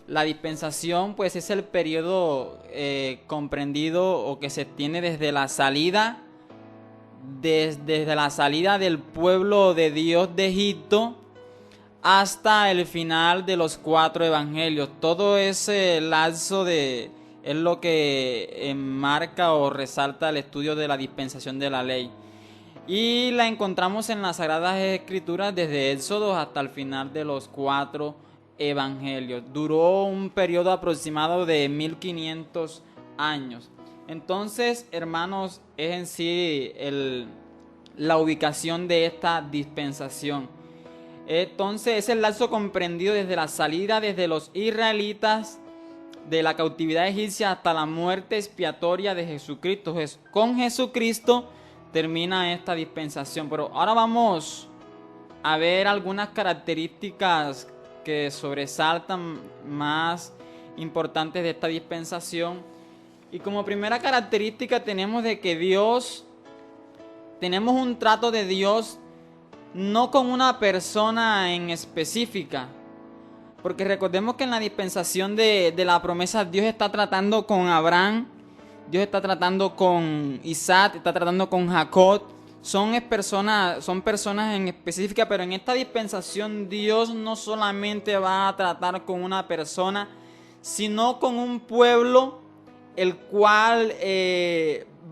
La dispensación pues es el periodo comprendido o que se tiene desde la salida del pueblo de Dios de Egipto hasta el final de los 4 evangelios. Todo ese lapso es lo que enmarca o resalta el estudio de la dispensación de la ley. Y la encontramos en las Sagradas Escrituras desde Éxodo hasta el final de los 4 evangelios. Duró un periodo aproximado de 1500 años. Entonces, hermanos, es en sí la ubicación de esta dispensación. Entonces, es el lapso comprendido desde la salida desde los israelitas de la cautividad egipcia hasta la muerte expiatoria de Jesucristo. Con Jesucristo termina esta dispensación. Pero ahora vamos a ver algunas características que sobresaltan más importantes de esta dispensación. Y como primera característica tenemos de que tenemos un trato de Dios no con una persona en específica. Porque recordemos que en la dispensación de la promesa Dios está tratando con Abraham, Dios está tratando con Isaac, está tratando con Jacob. Son personas en específica, pero en esta dispensación Dios no solamente va a tratar con una persona, sino con un pueblo, el cual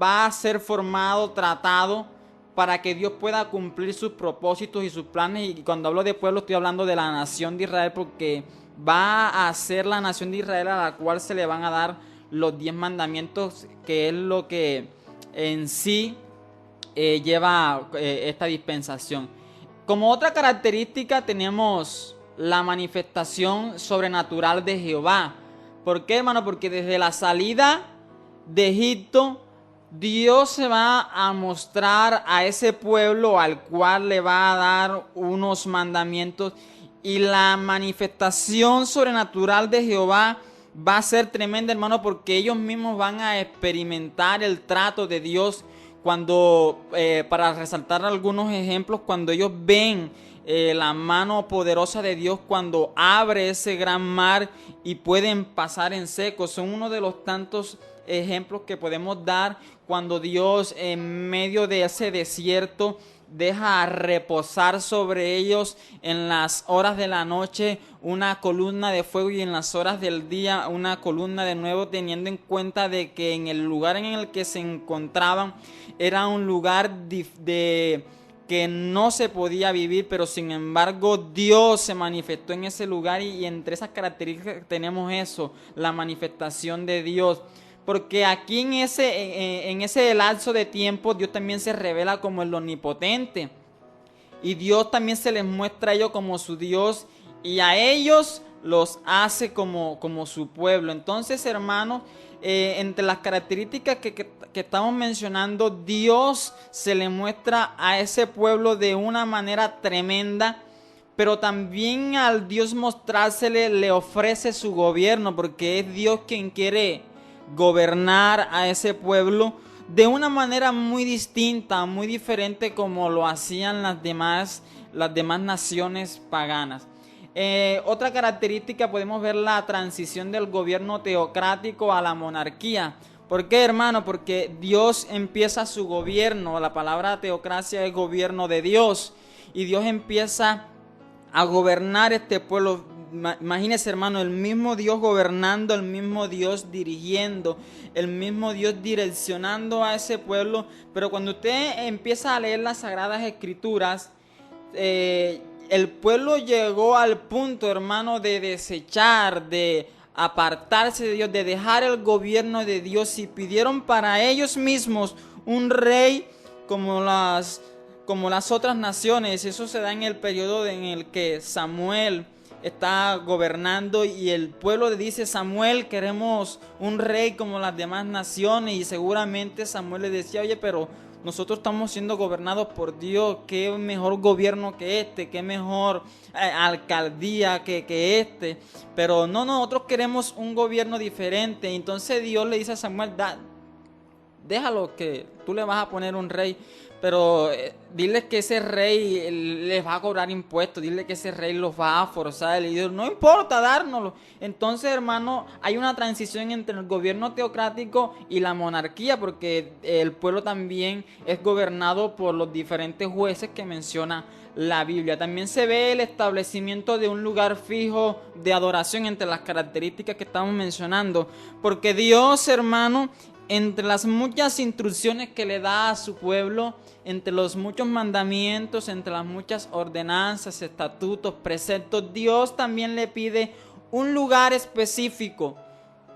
va a ser formado, tratado, para que Dios pueda cumplir sus propósitos y sus planes. Y cuando hablo de pueblo estoy hablando de la nación de Israel, porque va a ser la nación de Israel a la cual se le van a dar los 10 mandamientos, que es lo que en sí lleva esta dispensación. Como otra característica tenemos la manifestación sobrenatural de Jehová. ¿Por qué, hermano? Porque desde la salida de Egipto, Dios se va a mostrar a ese pueblo al cual le va a dar unos mandamientos, y la manifestación sobrenatural de Jehová va a ser tremenda, hermano, porque ellos mismos van a experimentar el trato de Dios. Cuando, para resaltar algunos ejemplos, cuando ellos ven la mano poderosa de Dios cuando abre ese gran mar y pueden pasar en seco, son uno de los tantos ejemplos que podemos dar cuando Dios en medio de ese desierto deja reposar sobre ellos en las horas de la noche una columna de fuego y en las horas del día una columna de nuevo, teniendo en cuenta de que en el lugar en el que se encontraban era un lugar que no se podía vivir, pero sin embargo Dios se manifestó en ese lugar, y entre esas características tenemos eso, la manifestación de Dios. Porque aquí en ese lapso de tiempo Dios también se revela como el omnipotente. Y Dios también se les muestra a ellos como su Dios. Y a ellos los hace como su pueblo. Entonces, hermanos, entre las características que estamos mencionando, Dios se le muestra a ese pueblo de una manera tremenda. Pero también al Dios mostrársele le ofrece su gobierno. Porque es Dios quien quiere gobernar a ese pueblo de una manera muy distinta, muy diferente como lo hacían las demás naciones paganas. Otra característica, podemos ver la transición del gobierno teocrático a la monarquía. ¿Por qué, hermano? Porque Dios empieza su gobierno. La palabra teocracia es gobierno de Dios, y Dios empieza a gobernar este pueblo. Imagínese, hermano, el mismo Dios gobernando, el mismo Dios dirigiendo, el mismo Dios direccionando a ese pueblo. Pero cuando usted empieza a leer las Sagradas Escrituras, el pueblo llegó al punto, hermano, de desechar, de apartarse de Dios, de dejar el gobierno de Dios, y pidieron para ellos mismos un rey como las otras naciones. Eso se da en el periodo en el que Samuel está gobernando, y el pueblo le dice: Samuel, queremos un rey como las demás naciones. Y seguramente Samuel le decía: oye, pero nosotros estamos siendo gobernados por Dios, qué mejor gobierno que este, qué mejor alcaldía que este. Pero no, nosotros queremos un gobierno diferente. Entonces Dios le dice a Samuel, déjalo, que tú le vas a poner un rey, pero dile que ese rey les va a cobrar impuestos, dile que ese rey los va a forzar. Y Dios, no importa, dárnoslo. Entonces, hermano, hay una transición entre el gobierno teocrático y la monarquía, porque el pueblo también es gobernado por los diferentes jueces que menciona la Biblia. También se ve el establecimiento de un lugar fijo de adoración entre las características que estamos mencionando, porque Dios, hermano, entre las muchas instrucciones que le da a su pueblo, entre los muchos mandamientos, entre las muchas ordenanzas, estatutos, preceptos, Dios también le pide un lugar específico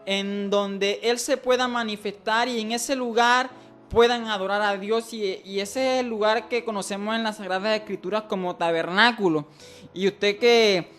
en donde Él se pueda manifestar y en ese lugar puedan adorar a Dios, y ese es el lugar que conocemos en las Sagradas Escrituras como tabernáculo. Y usted que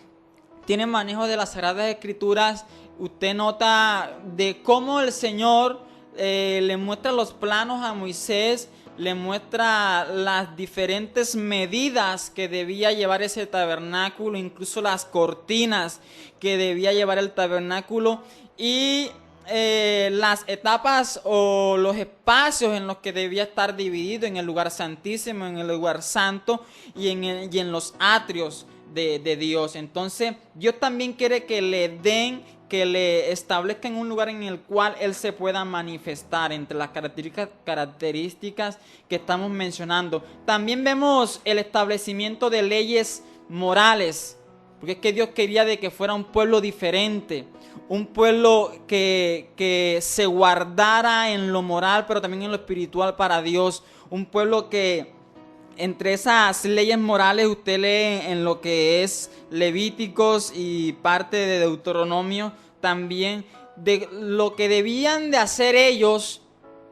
tiene manejo de las Sagradas Escrituras, usted nota de cómo el Señor le muestra los planos a Moisés, le muestra las diferentes medidas que debía llevar ese tabernáculo, incluso las cortinas que debía llevar el tabernáculo, y las etapas o los espacios en los que debía estar dividido, en el lugar santísimo, en el lugar santo y en los atrios de Dios. Entonces Dios también quiere que le establezcan un lugar en el cual Él se pueda manifestar entre las características que estamos mencionando. También vemos el establecimiento de leyes morales, porque es que Dios quería de que fuera un pueblo diferente, un pueblo que se guardara en lo moral, pero también en lo espiritual para Dios, un pueblo que entre esas leyes morales usted lee en lo que es Levíticos y parte de Deuteronomio también, de lo que debían de hacer ellos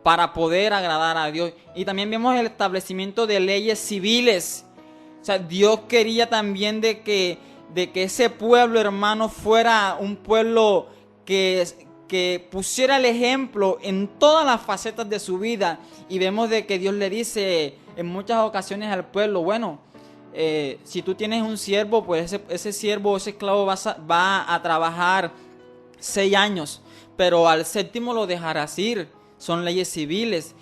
para poder agradar a Dios. Y también vemos el establecimiento de leyes civiles. O sea, Dios quería también de que ese pueblo, hermano, fuera un pueblo que pusiera el ejemplo en todas las facetas de su vida. Y vemos de que Dios le dice en muchas ocasiones al pueblo, bueno, si tú tienes un siervo, pues ese siervo, ese esclavo va a trabajar 6 años, pero al séptimo lo dejarás ir. Son leyes civiles.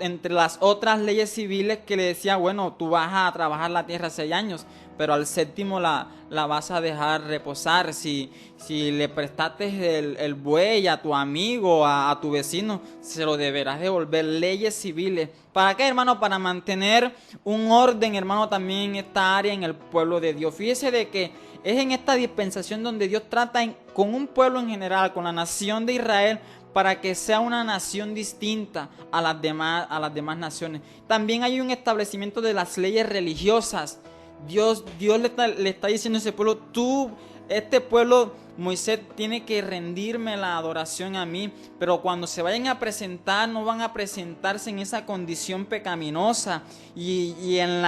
Entre las otras leyes civiles que le decía, bueno, tú vas a trabajar la tierra 6 años, pero al séptimo la vas a dejar reposar. Si le prestaste el buey a tu amigo, a tu vecino, se lo deberás devolver. Leyes civiles. ¿Para qué, hermano? Para mantener un orden, hermano, también en esta área en el pueblo de Dios. Fíjese de que es en esta dispensación donde Dios trata con un pueblo en general, con la nación de Israel, para que sea una nación distinta a las demás naciones. También hay un establecimiento de las leyes religiosas. Dios le está diciendo a ese pueblo, este pueblo, Moisés, tiene que rendirme la adoración a mí, pero cuando se vayan a presentar, no van a presentarse en esa condición pecaminosa. Y en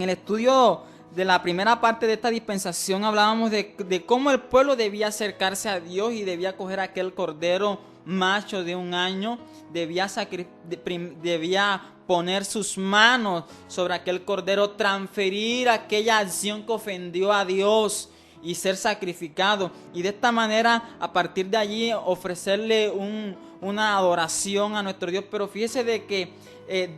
el estudio de la primera parte de esta dispensación hablábamos de cómo el pueblo debía acercarse a Dios y debía coger aquel cordero macho de 1 año, debía poner sus manos sobre aquel cordero, transferir aquella acción que ofendió a Dios y ser sacrificado, y de esta manera a partir de allí ofrecerle una adoración a nuestro Dios. Pero fíjese de que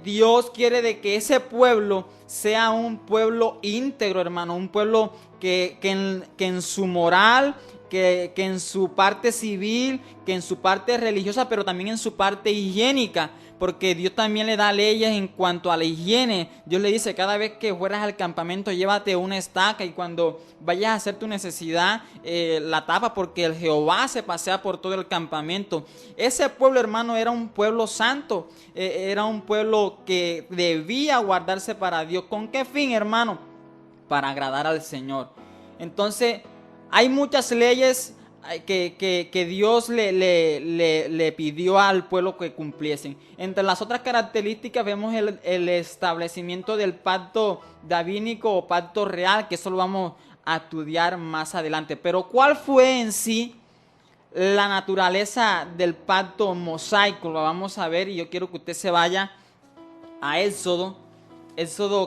Dios quiere de que ese pueblo sea un pueblo íntegro, hermano, un pueblo que en su moral, que en su parte civil, que en su parte religiosa, pero también en su parte higiénica, porque Dios también le da leyes en cuanto a la higiene. Dios le dice, cada vez que fueras al campamento, llévate una estaca, y cuando vayas a hacer tu necesidad, la tapa, porque el Jehová se pasea por todo el campamento. Ese pueblo, hermano, era un pueblo santo, era un pueblo que debía guardarse para Dios. ¿Con qué fin, hermano? Para agradar al Señor. Entonces, hay muchas leyes que Dios le pidió al pueblo que cumpliesen. Entre las otras características vemos el establecimiento del pacto davínico o pacto real, que eso lo vamos a estudiar más adelante. Pero ¿cuál fue en sí la naturaleza del pacto mosaico. Lo vamos a ver y yo quiero que usted se vaya a Éxodo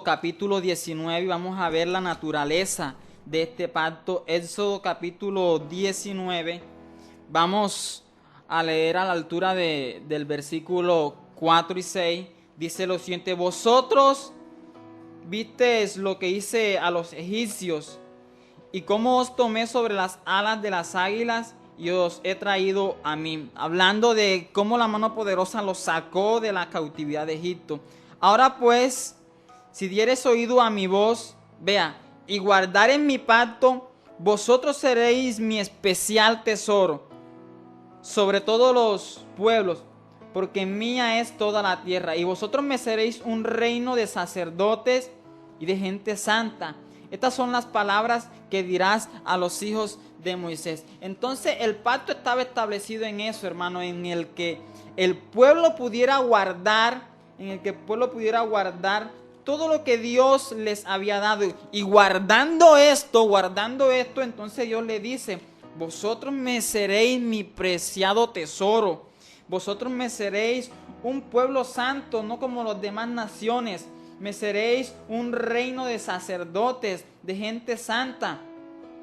capítulo 19 y vamos a ver la naturaleza de este pacto. Éxodo capítulo 19, vamos a leer a la altura del versículo 4 y 6. Dice lo siguiente: vosotros visteis lo que hice a los egipcios y cómo os tomé sobre las alas de las águilas y os he traído a mí. Hablando de cómo la mano poderosa los sacó de la cautividad de Egipto. Ahora pues, si diereis oído a mi voz, vea, y guardareis mi pacto, vosotros seréis mi especial tesoro sobre todos los pueblos, porque mía es toda la tierra, y vosotros me seréis un reino de sacerdotes y de gente santa. Estas son las palabras que dirás a los hijos de Moisés. Entonces el pacto estaba establecido en eso, hermano, en el que el pueblo pudiera guardar, todo lo que Dios les había dado. Y guardando esto, entonces Dios le dice: vosotros me seréis mi preciado tesoro. Vosotros me seréis un pueblo santo, no como las demás naciones. Me seréis un reino de sacerdotes, de gente santa,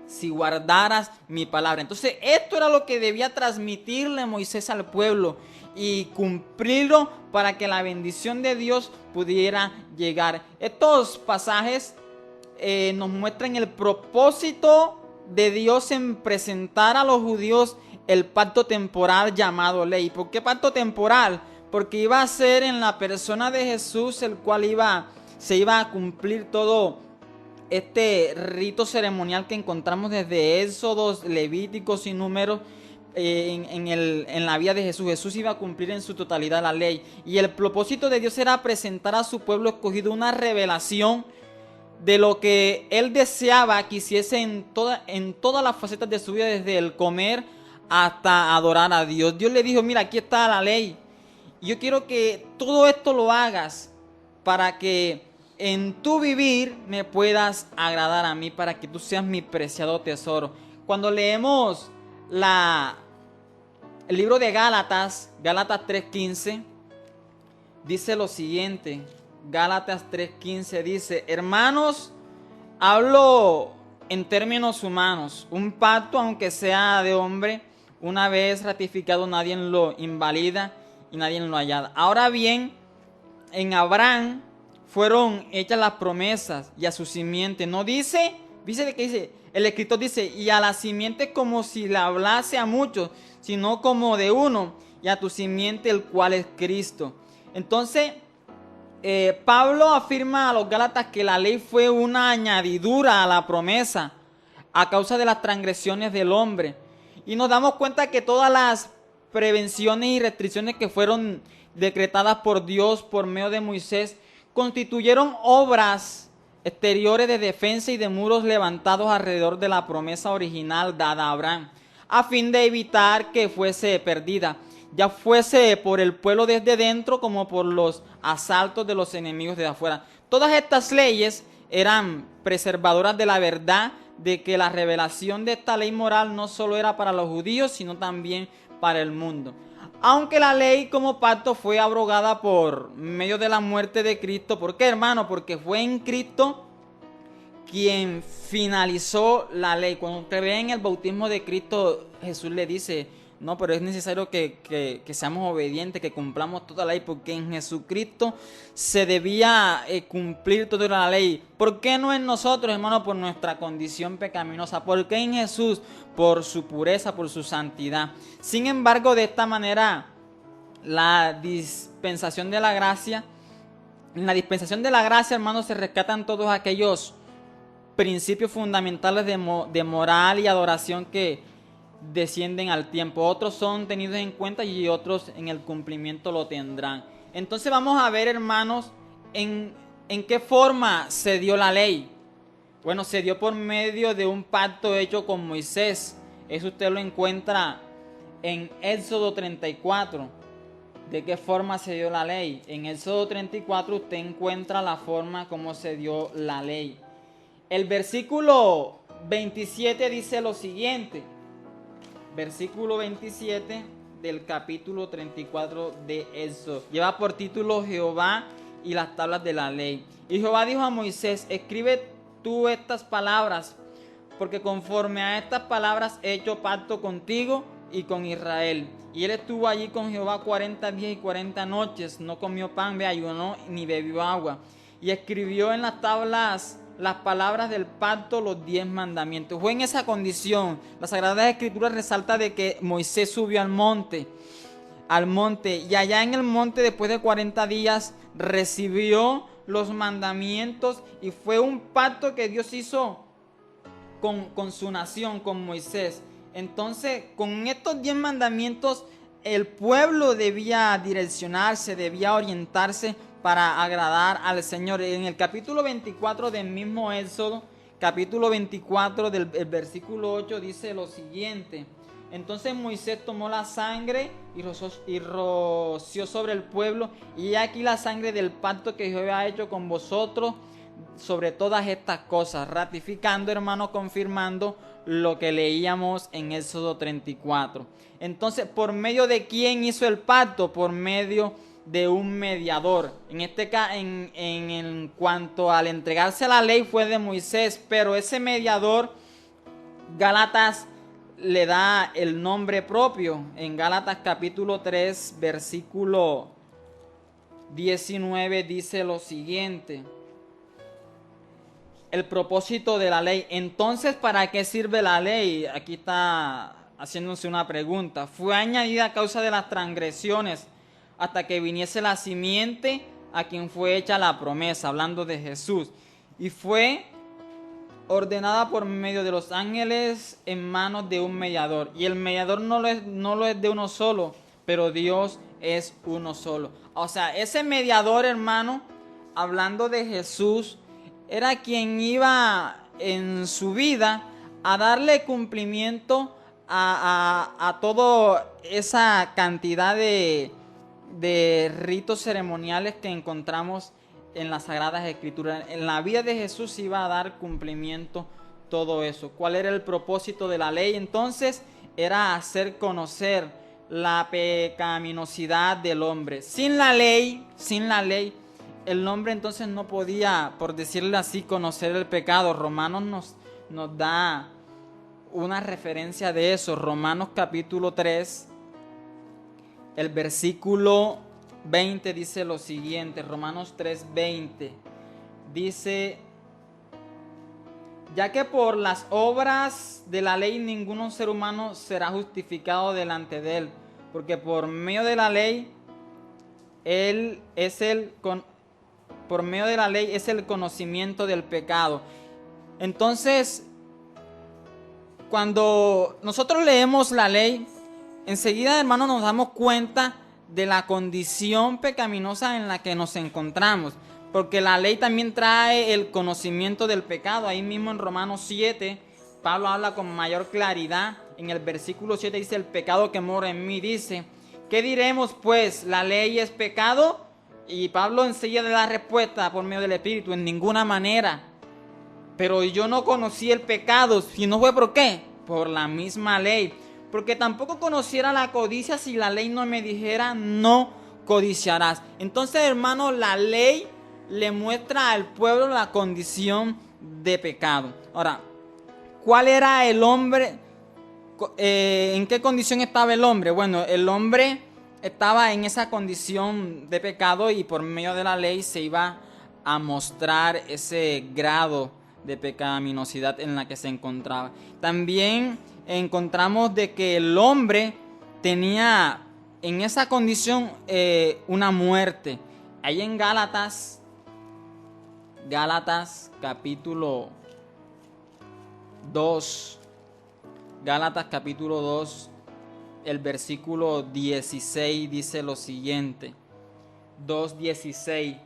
si guardaras mi palabra. Entonces esto era lo que debía transmitirle Moisés al pueblo y cumplirlo para que la bendición de Dios pudiera llegar. Estos pasajes nos muestran el propósito de Dios en presentar a los judíos el pacto temporal llamado ley. ¿Por qué pacto temporal? Porque iba a ser en la persona de Jesús el cual se iba a cumplir todo este rito ceremonial que encontramos desde Éxodos, Levíticos y Números. En la vida de Jesús. Jesús iba a cumplir en su totalidad la ley. Y el propósito de Dios era presentar a su pueblo escogido una revelación de lo que Él deseaba que hiciese en todas las facetas de su vida, desde el comer hasta adorar a Dios. Dios le dijo: mira, aquí está la ley. Y yo quiero que todo esto lo hagas para que en tu vivir me puedas agradar a mí, para que tú seas mi preciado tesoro. Cuando leemos el libro de Gálatas 3:15, dice lo siguiente. Gálatas 3:15 dice: hermanos, hablo en términos humanos. Un pacto, aunque sea de hombre, una vez ratificado, nadie lo invalida y nadie lo añade. Ahora bien, en Abraham fueron hechas las promesas y a su simiente. No dice que dice, el escritor dice: y a la simiente, como si la hablase a muchos, sino como de uno, y a tu simiente, el cual es Cristo. Entonces, Pablo afirma a los Gálatas que la ley fue una añadidura a la promesa a causa de las transgresiones del hombre. Y nos damos cuenta que todas las prevenciones y restricciones que fueron decretadas por Dios por medio de Moisés constituyeron obras exteriores de defensa y de muros levantados alrededor de la promesa original dada a Abraham, a fin de evitar que fuese perdida, ya fuese por el pueblo desde dentro como por los asaltos de los enemigos de afuera. Todas estas leyes eran preservadoras de la verdad de que la revelación de esta ley moral no solo era para los judíos, sino también para el mundo. Aunque la ley como pacto fue abrogada por medio de la muerte de Cristo. ¿Por qué, hermano? Porque fue en Cristo quien finalizó la ley. Cuando usted ve en el bautismo de Cristo, Jesús le dice: no, pero es necesario que seamos obedientes, que cumplamos toda la ley, porque en Jesucristo se debía cumplir toda la ley. ¿Por qué no en nosotros, hermano? Por nuestra condición pecaminosa. ¿Por qué en Jesús? Por su pureza, por su santidad. Sin embargo, de esta manera, en la dispensación de la gracia, hermano, se rescatan todos aquellos principios fundamentales de moral y adoración que descienden al tiempo. Otros son tenidos en cuenta y otros en el cumplimiento lo tendrán. Entonces vamos a ver, hermanos, en qué forma se dio la ley. Bueno, se dio por medio de un pacto hecho con Moisés. Eso usted lo encuentra en Éxodo 34. ¿De qué forma se dio la ley? En Éxodo 34 usted encuentra la forma como se dio la ley. El versículo 27 dice lo siguiente: versículo 27 del capítulo 34 de Éxodo. Lleva por título Jehová y las tablas de la ley. Y Jehová dijo a Moisés: escribe tú estas palabras, porque conforme a estas palabras he hecho pacto contigo y con Israel. Y él estuvo allí con Jehová 40 días y 40 noches, no comió pan, ayunó ni bebió agua. Y escribió en las tablas las palabras del pacto, los 10 mandamientos. Fue en esa condición. La Sagrada Escritura resalta de que Moisés subió al monte, y allá en el monte, después de 40 días, recibió los mandamientos, y fue un pacto que Dios hizo con su nación, con Moisés. Entonces, con estos 10 mandamientos, el pueblo debía direccionarse, debía orientarse para agradar al Señor. En el capítulo 24 del mismo Éxodo, capítulo 24 del versículo 8, dice lo siguiente: entonces Moisés tomó la sangre y roció sobre el pueblo, y aquí la sangre del pacto que Jehová ha hecho con vosotros sobre todas estas cosas, ratificando, hermano, confirmando lo que leíamos en Éxodo 34. Entonces, ¿por medio de quién hizo el pacto? Por medio de un mediador. En este caso, en cuanto al entregarse a la ley, fue de Moisés, pero ese mediador, Gálatas le da el nombre propio. En Gálatas capítulo 3, versículo 19 dice lo siguiente: el propósito de la ley. Entonces, ¿para qué sirve la ley? Aquí está haciéndose una pregunta. Fue añadida a causa de las transgresiones, hasta que viniese la simiente a quien fue hecha la promesa, hablando de Jesús. Y fue ordenada por medio de los ángeles en manos de un mediador. Y el mediador no lo es de uno solo, pero Dios es uno solo. O sea, ese mediador, hermano, hablando de Jesús, era quien iba en su vida a darle cumplimiento a toda esa cantidad de ritos ceremoniales que encontramos en las Sagradas Escrituras. En la vida de Jesús iba a dar cumplimiento todo eso. ¿Cuál era el propósito de la ley? Entonces, era hacer conocer la pecaminosidad del hombre. Sin la ley, el hombre entonces no podía, por decirlo así, conocer el pecado. Romanos nos da una referencia de eso. Romanos capítulo 3, el versículo 20 dice lo siguiente. Romanos 3:20 dice: ya que por las obras de la ley ninguno ser humano será justificado delante de él, porque por medio de la ley por medio de la ley es el conocimiento del pecado. Entonces, cuando nosotros leemos la ley, enseguida, hermanos, nos damos cuenta de la condición pecaminosa en la que nos encontramos, porque la ley también trae el conocimiento del pecado. Ahí mismo en Romanos 7, Pablo habla con mayor claridad. En el versículo 7 dice: el pecado que mora en mí, dice, ¿qué diremos pues? ¿La ley es pecado? Y Pablo enseguida le da respuesta por medio del Espíritu: en ninguna manera. Pero yo no conocí el pecado, si no fue ¿por qué? Por la misma ley. Porque tampoco conociera la codicia si la ley no me dijera: no codiciarás. Entonces, hermano, la ley le muestra al pueblo la condición de pecado. Ahora, ¿cuál era el hombre? ¿En qué condición estaba el hombre? Bueno, el hombre estaba en esa condición de pecado, y por medio de la ley se iba a mostrar ese grado de pecaminosidad en la que se encontraba. También encontramos de que el hombre tenía en esa condición una muerte. Ahí en Gálatas capítulo 2, el versículo 16 dice lo siguiente: 2:16: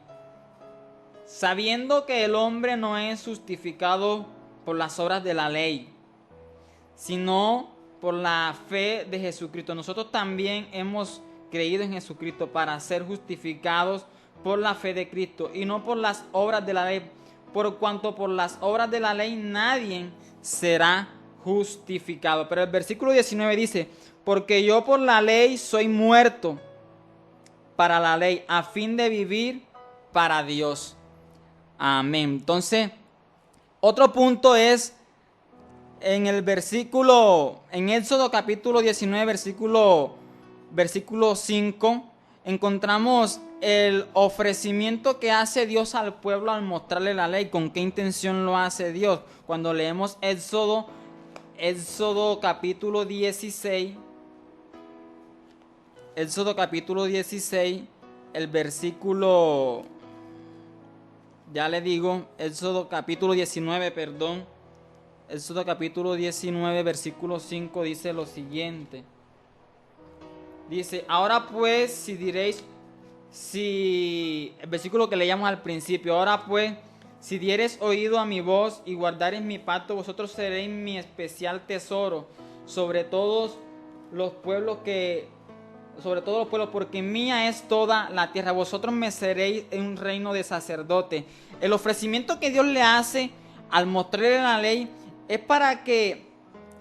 sabiendo que el hombre no es justificado por las obras de la ley, sino por la fe de Jesucristo. Nosotros también hemos creído en Jesucristo para ser justificados por la fe de Cristo y no por las obras de la ley, por cuanto por las obras de la ley nadie será justificado. Pero el versículo 19 dice, porque yo por la ley soy muerto para la ley, a fin de vivir para Dios. Amén. Entonces, otro punto es en el versículo, en Éxodo capítulo 19, versículo 5, encontramos el ofrecimiento que hace Dios al pueblo al mostrarle la ley. ¿Con qué intención lo hace Dios? Cuando leemos Éxodo capítulo 16, el versículo, ya le digo, Éxodo capítulo 19, Éxodo capítulo 19, versículo 5 dice lo siguiente. Dice, ahora pues, si diréis, el versículo que leíamos al principio, ahora pues, si diereis oído a mi voz y guardareis mi pacto, vosotros seréis mi especial tesoro sobre todos los pueblos, porque mía es toda la tierra. Vosotros me seréis un reino de sacerdote. El ofrecimiento que Dios le hace al mostrarle la ley es para que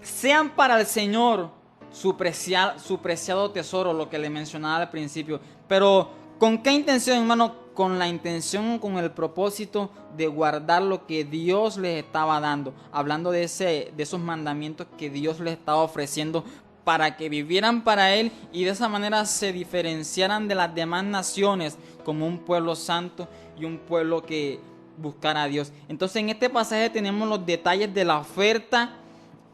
sean para el Señor su preciado tesoro, lo que le mencionaba al principio. Pero ¿con qué intención, hermano? Con la intención, con el propósito de guardar lo que Dios les estaba dando. Hablando de esos mandamientos que Dios les estaba ofreciendo para que vivieran para Él y de esa manera se diferenciaran de las demás naciones como un pueblo santo y un pueblo que buscara a Dios. Entonces en este pasaje tenemos los detalles de la oferta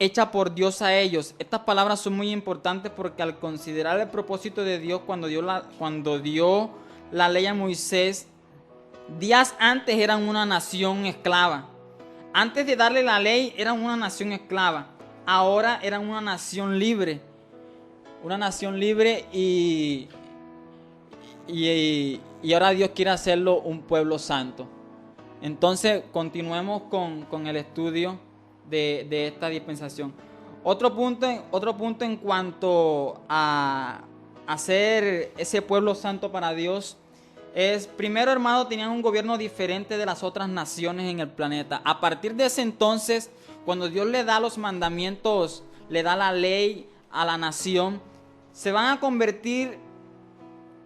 hecha por Dios a ellos. Estas palabras son muy importantes porque al considerar el propósito de Dios cuando dio la ley a Moisés, días antes eran una nación esclava. Antes de darle la ley eran una nación esclava. Ahora eran una nación libre. Una nación libre y ahora Dios quiere hacerlo un pueblo santo. Entonces continuemos con el estudio de esta dispensación. Otro punto en cuanto a hacer ese pueblo santo para Dios es, primero, hermano, tenían un gobierno diferente de las otras naciones en el planeta. A partir de ese entonces, cuando Dios le da los mandamientos, le da la ley a la nación, se van a convertir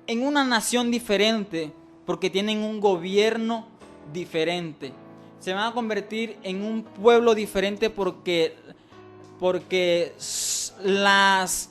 en una nación diferente porque tienen un gobierno diferente. Se van a convertir en un pueblo diferente porque las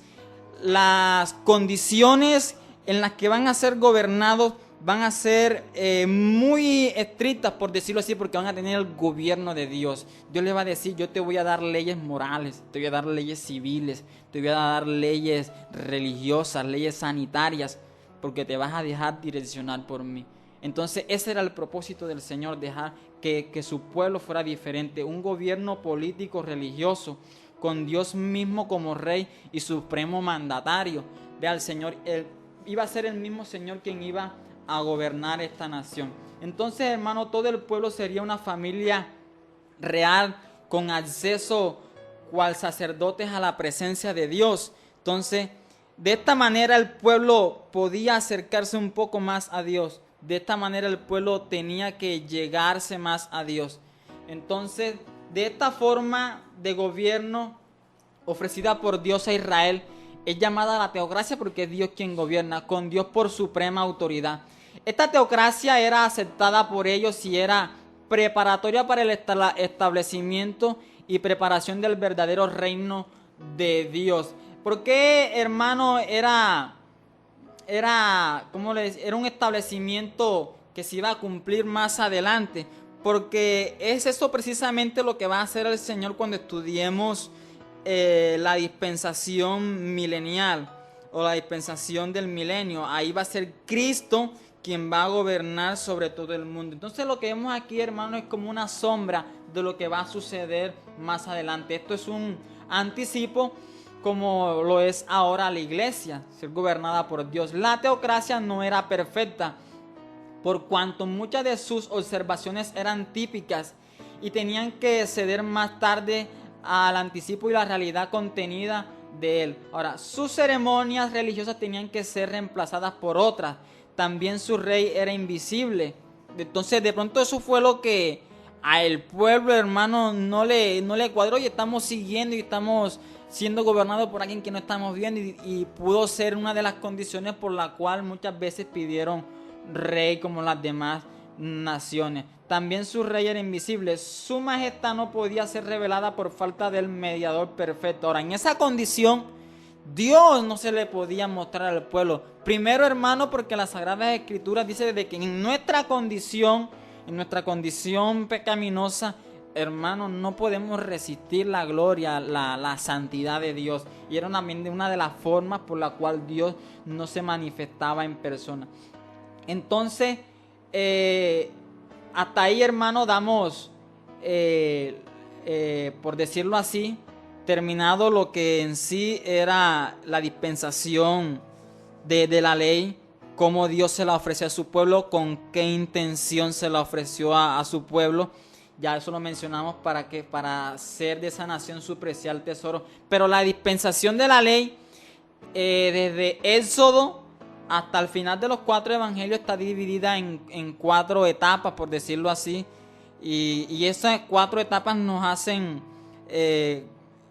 condiciones en las que van a ser gobernados van a ser muy estrictas, por decirlo así, porque van a tener el gobierno de Dios. Dios les va a decir, yo te voy a dar leyes morales, te voy a dar leyes civiles, te voy a dar leyes religiosas, leyes sanitarias, porque te vas a dejar direccionar por mí. Entonces ese era el propósito del Señor, dejar que su pueblo fuera diferente, un gobierno político religioso, con Dios mismo como rey y supremo mandatario. Vea, el Señor, iba a ser el mismo Señor quien iba a gobernar esta nación. Entonces, hermano, todo el pueblo sería una familia real con acceso cual sacerdotes a la presencia de Dios. Entonces, de esta manera el pueblo podía acercarse un poco más a Dios. De esta manera el pueblo tenía que llegarse más a Dios. Entonces, de esta forma de gobierno ofrecida por Dios a Israel, es llamada la teocracia porque es Dios quien gobierna, con Dios por suprema autoridad. Esta teocracia era aceptada por ellos y era preparatoria para el establecimiento y preparación del verdadero reino de Dios. ¿Por qué, hermano, era un establecimiento que se iba a cumplir más adelante? Porque es eso precisamente lo que va a hacer el Señor cuando estudiemos la dispensación milenial o la dispensación del milenio. Ahí va a ser Cristo quien va a gobernar sobre todo el mundo. Entonces lo que vemos aquí, hermano, es como una sombra de lo que va a suceder más adelante. Esto es un anticipo, como lo es ahora la iglesia, ser gobernada por Dios. La teocracia no era perfecta, por cuanto muchas de sus observaciones eran típicas y tenían que ceder más tarde al anticipo y la realidad contenida de él. Ahora, sus ceremonias religiosas tenían que ser reemplazadas por otras. También su rey era invisible. Entonces, de pronto eso fue lo que a el pueblo, hermano, no le cuadró y estamos siguiendo y estamos siendo gobernados por alguien que no estamos viendo y pudo ser una de las condiciones por la cual muchas veces pidieron rey como las demás naciones. También su rey era invisible, su majestad no podía ser revelada por falta del mediador perfecto. Ahora, en esa condición, Dios no se le podía mostrar al pueblo. Primero, hermano, porque las Sagradas Escrituras dice de que en nuestra condición pecaminosa, hermano, no podemos resistir la gloria, la santidad de Dios. Y era una de las formas por la cual Dios no se manifestaba en persona. Entonces, hasta ahí, hermano, damos, por decirlo así, terminado lo que en sí era la dispensación de la ley, cómo Dios se la ofreció a su pueblo, con qué intención se la ofreció a su pueblo. Ya eso lo mencionamos para hacer de esa nación su preciado tesoro. Pero la dispensación de la ley, desde Éxodo hasta el final de los 4 evangelios, está dividida en 4 etapas, por decirlo así. Y esas 4 etapas nos hacen,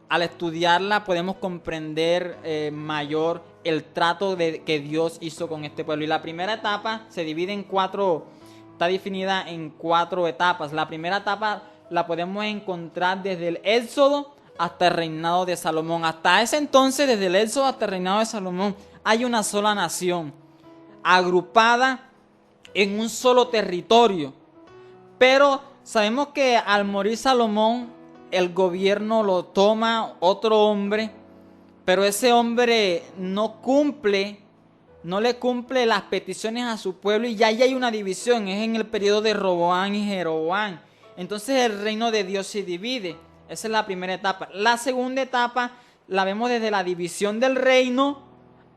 al estudiarla, podemos comprender mayor el trato que Dios hizo con este pueblo. Y la primera etapa se divide en 4, está definida en 4 etapas. La primera etapa la podemos encontrar desde el Éxodo hasta el reinado de Salomón. Hasta ese entonces, desde el Éxodo hasta el reinado de Salomón, hay una sola nación, agrupada en un solo territorio. Pero sabemos que al morir Salomón, el gobierno lo toma otro hombre, pero ese hombre no le cumple las peticiones a su pueblo y ya ahí hay una división. Es en el periodo de Roboam y Jeroboam. Entonces el reino de Dios se divide. Esa es la primera etapa. La segunda etapa la vemos desde la división del reino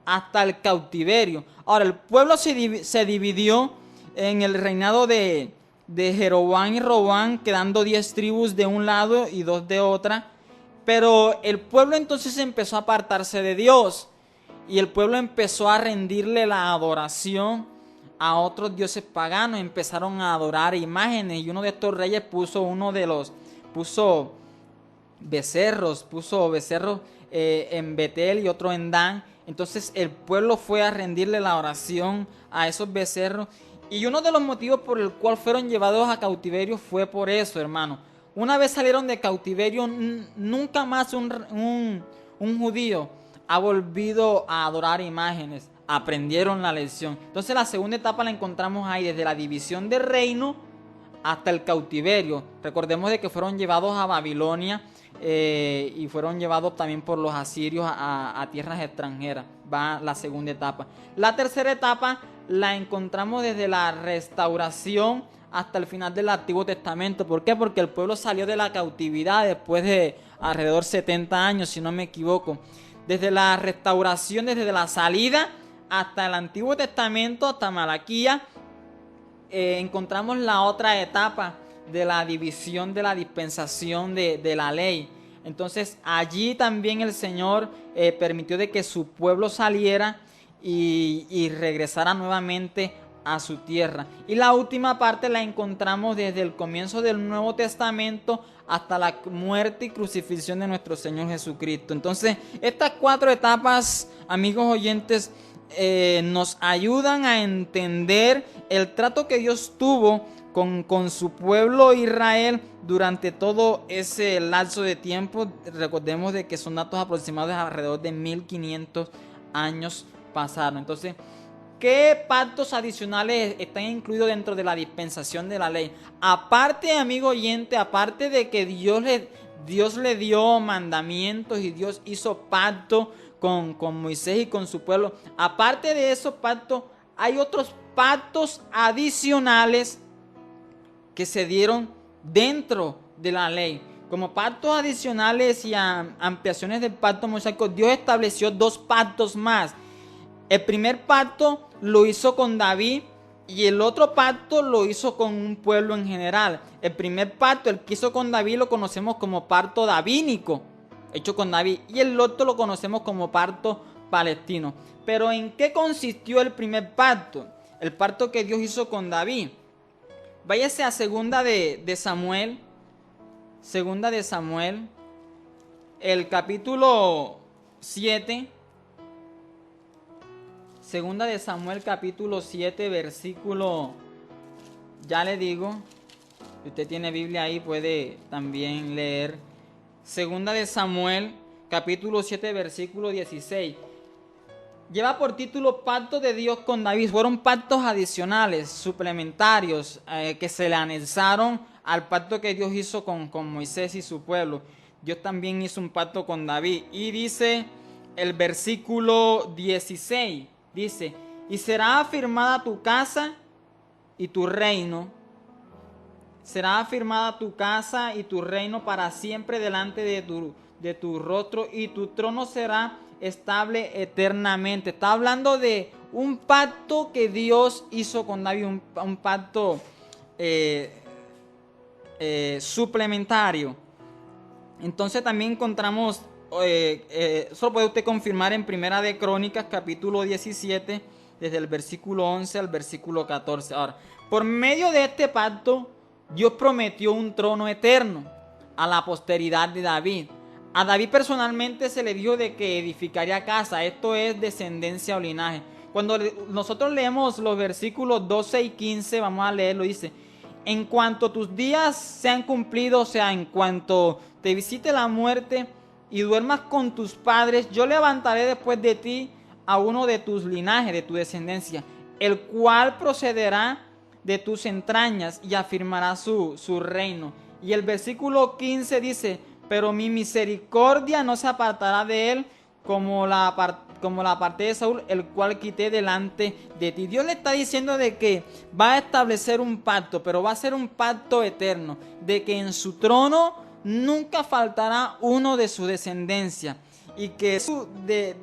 hasta el cautiverio. Ahora, el pueblo se dividió en el reinado de Jeroboam y Roboam, quedando 10 tribus de un lado y 2 de otra. Pero el pueblo entonces empezó a apartarse de Dios y el pueblo empezó a rendirle la adoración a otros dioses paganos. Empezaron a adorar imágenes y uno de estos reyes puso becerros en Betel y otro en Dan. Entonces el pueblo fue a rendirle la oración a esos becerros. Y uno de los motivos por el cual fueron llevados a cautiverio fue por eso, hermano. Una vez salieron de cautiverio, nunca más un judío ha volvido a adorar imágenes. Aprendieron la lección. Entonces la segunda etapa la encontramos ahí, desde la división del reino hasta el cautiverio. Recordemos de que fueron llevados a Babilonia y fueron llevados también por los asirios a tierras extranjeras. Va la segunda etapa. La tercera etapa la encontramos desde la restauración hasta el final del Antiguo Testamento. ¿Por qué? Porque el pueblo salió de la cautividad después de alrededor 70 años, si no me equivoco. Desde la restauración, desde la salida hasta el Antiguo Testamento, hasta Malaquías, encontramos la otra etapa de la división de la dispensación de la ley. Entonces allí también el Señor permitió de que su pueblo saliera y regresara nuevamente a su tierra. Y la última parte la encontramos desde el comienzo del Nuevo Testamento hasta la muerte y crucifixión de nuestro Señor Jesucristo. Entonces estas 4 etapas, amigos oyentes, nos ayudan a entender el trato que Dios tuvo con su pueblo Israel durante todo ese lapso de tiempo. Recordemos de que son datos aproximados de alrededor de 1500 años pasaron. Entonces, ¿qué pactos adicionales están incluidos dentro de la dispensación de la ley? Aparte, amigo oyente, aparte de que Dios le dio mandamientos y Dios hizo pacto con Moisés y con su pueblo, aparte de esos pactos, hay otros pactos adicionales que se dieron dentro de la ley. Como pactos adicionales y ampliaciones del pacto mosaico, Dios estableció 2 pactos más. El primer pacto lo hizo con David y el otro pacto lo hizo con un pueblo en general. El primer pacto, el que hizo con David, lo conocemos como pacto davínico, hecho con David, y el otro lo conocemos como pacto palestino. Pero ¿en qué consistió el primer pacto? El pacto que Dios hizo con David. Váyase a segunda de Samuel, segunda de Samuel, el capítulo 7, segunda de Samuel capítulo 7, versículo, ya le digo, si usted tiene Biblia ahí puede también leer. Segunda de Samuel capítulo 7, versículo 16. Lleva por título Pacto de Dios con David. Fueron pactos adicionales, suplementarios, que se le anexaron al pacto que Dios hizo con Moisés y su pueblo. Dios también hizo un pacto con David. Y dice el versículo 16, dice, y será afirmada tu casa y tu reino. Será afirmada tu casa y tu reino para siempre delante de tu rostro, y tu trono será estable eternamente. Está hablando de un pacto que Dios hizo con David, un pacto suplementario. Entonces también encontramos, eso lo puede usted confirmar en Primera de Crónicas capítulo 17, desde el versículo 11 al versículo 14. Ahora, por medio de este pacto, Dios prometió un trono eterno a la posteridad de David. A David personalmente se le dijo de que edificaría casa. Esto es descendencia o linaje. Cuando nosotros leemos los versículos 12 y 15, vamos a leerlo, dice: en cuanto tus días sean cumplidos, o sea, en cuanto te visite la muerte y duermas con tus padres, yo levantaré después de ti a uno de tus linajes, de tu descendencia, el cual procederá de tus entrañas y afirmará su reino. Y el versículo 15 dice: pero mi misericordia no se apartará de él como la aparté de Saúl, el cual quité delante de ti. Dios le está diciendo de que va a establecer un pacto, pero va a ser un pacto eterno, de que en su trono nunca faltará uno de su descendencia, y que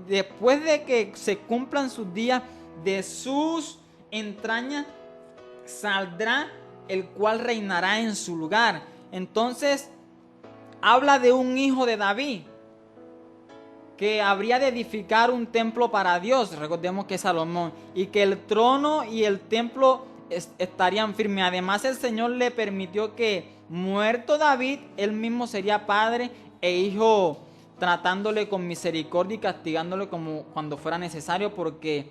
después de que se cumplan sus días, de sus entrañas saldrá el cual reinará en su lugar. Entonces habla de un hijo de David que habría de edificar un templo para Dios. Recordemos que es Salomón, y que el trono y el templo estarían firmes. Además, el Señor le permitió que, muerto David, él mismo sería padre e hijo, tratándole con misericordia y castigándole como cuando fuera necesario, porque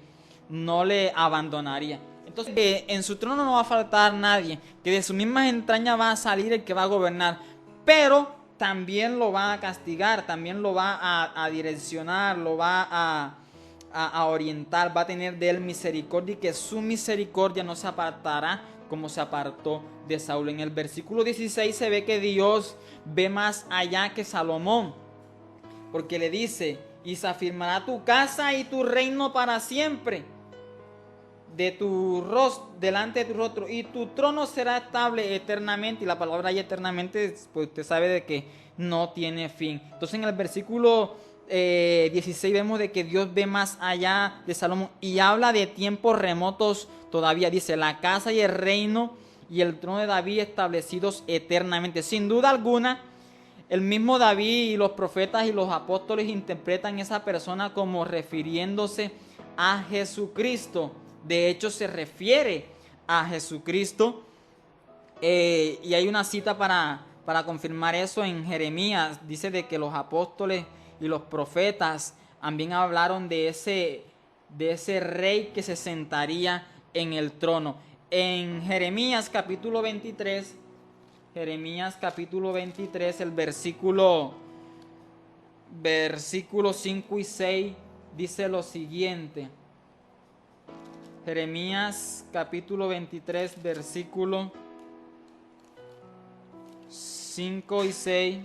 no le abandonaría. Entonces, que en su trono no va a faltar nadie, que de sus mismas entrañas va a salir el que va a gobernar, pero también lo va a castigar, también lo va a direccionar, lo va a orientar, va a tener de él misericordia, y que su misericordia no se apartará como se apartó de Saúl. En el versículo 16 se ve que Dios ve más allá que Salomón, porque le dice: y se afirmará tu casa y tu reino para siempre de tu rostro, delante de tu rostro, y tu trono será estable eternamente. Y la palabra ahí eternamente, pues usted sabe de que no tiene fin. Entonces en el versículo 16 vemos de que Dios ve más allá de Salomón y habla de tiempos remotos todavía. Dice: la casa y el reino y el trono de David establecidos eternamente. Sin duda alguna, el mismo David y los profetas y los apóstoles interpretan esa persona como refiriéndose a Jesucristo. De hecho, se refiere a Jesucristo, y hay una cita para confirmar eso en Jeremías. Dice de que los apóstoles y los profetas también hablaron de ese rey que se sentaría en el trono. En Jeremías capítulo 23, el versículo 5 y 6 dice lo siguiente. Jeremías capítulo 23, versículo 5 y 6.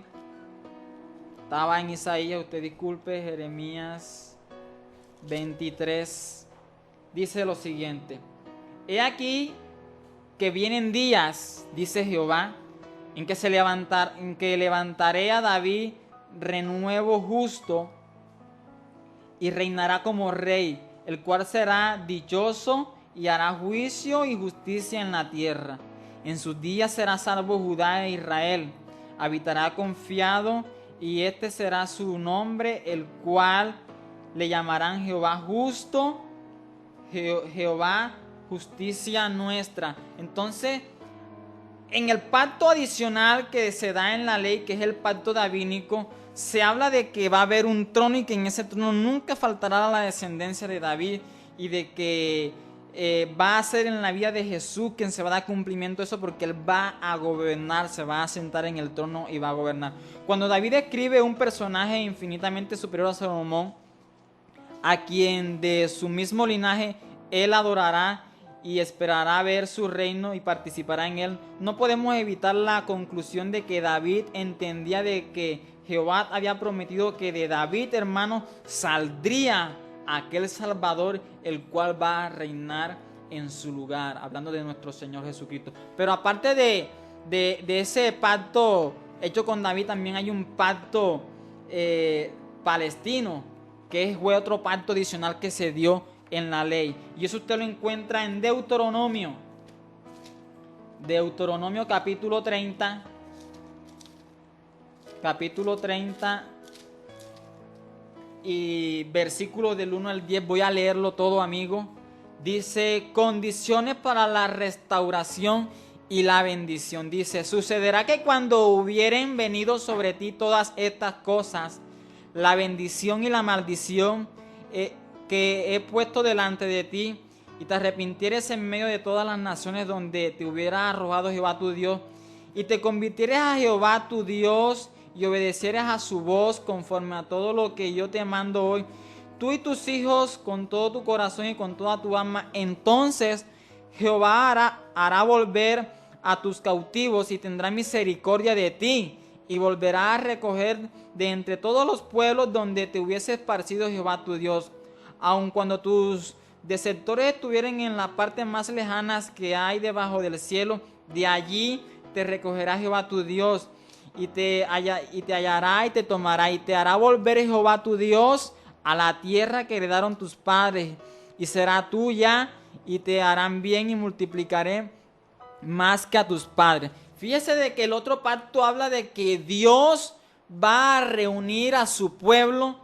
Estaba en Isaías, usted disculpe. Jeremías 23 dice lo siguiente: he aquí que vienen días, dice Jehová, en que levantaré a David renuevo justo, y reinará como rey, el cual será dichoso y hará juicio y justicia en la tierra. En sus días será salvo Judá e Israel, habitará confiado, y este será su nombre, el cual le llamarán Jehová justo, Jehová justicia nuestra. Entonces En el pacto adicional que se da en la ley, que es el pacto davídico, se habla de que va a haber un trono y que en ese trono nunca faltará la descendencia de David, y de que va a ser en la vida de Jesús quien se va a dar cumplimiento a eso, porque Él va a gobernar, se va a sentar en el trono y va a gobernar. Cuando David escribe un personaje infinitamente superior a Salomón, a quien de su mismo linaje Él adorará y esperará ver su reino y participará en él, no podemos evitar la conclusión de que David entendía de que Jehová había prometido que de David, hermano, saldría aquel Salvador, el cual va a reinar en su lugar, hablando de nuestro Señor Jesucristo. Pero aparte de ese pacto hecho con David, también hay un pacto palestino, que fue otro pacto adicional que se dio en la ley, y eso usted lo encuentra en Deuteronomio capítulo 30 y versículos del 1 al 10. Voy a leerlo todo, amigo. Dice: condiciones para la restauración y la bendición. Dice: sucederá que cuando hubieren venido sobre ti todas estas cosas, la bendición y la maldición que he puesto delante de ti, y te arrepintieres en medio de todas las naciones donde te hubiera arrojado Jehová tu Dios, y te convirtieres a Jehová tu Dios, y obedecieres a su voz conforme a todo lo que yo te mando hoy, tú y tus hijos, con todo tu corazón y con toda tu alma, entonces Jehová hará volver a tus cautivos y tendrá misericordia de ti, y volverá a recoger de entre todos los pueblos donde te hubiese esparcido Jehová tu Dios. Aun cuando tus desertores estuvieran en las partes más lejanas que hay debajo del cielo, de allí te recogerá Jehová tu Dios, y te hallará y te tomará, y te hará volver Jehová tu Dios a la tierra que heredaron tus padres, y será tuya, y te harán bien, y multiplicaré más que a tus padres. Fíjese de que el otro pacto habla de que Dios va a reunir a su pueblo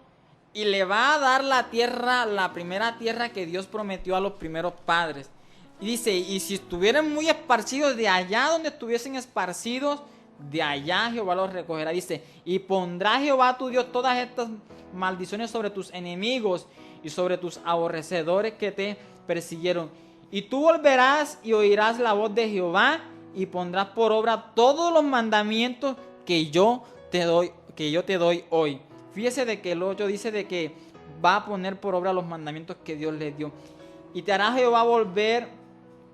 y le va a dar la tierra, la primera tierra que Dios prometió a los primeros padres. Y dice: y si estuvieran muy esparcidos, de allá donde estuviesen esparcidos, de allá Jehová los recogerá. Dice: y pondrá Jehová tu Dios todas estas maldiciones sobre tus enemigos y sobre tus aborrecedores que te persiguieron. Y tú volverás y oirás la voz de Jehová, y pondrás por obra todos los mandamientos que yo te doy hoy. Fíjese de que el 8 dice de que va a poner por obra los mandamientos que Dios le dio. Y te hará Jehová volver,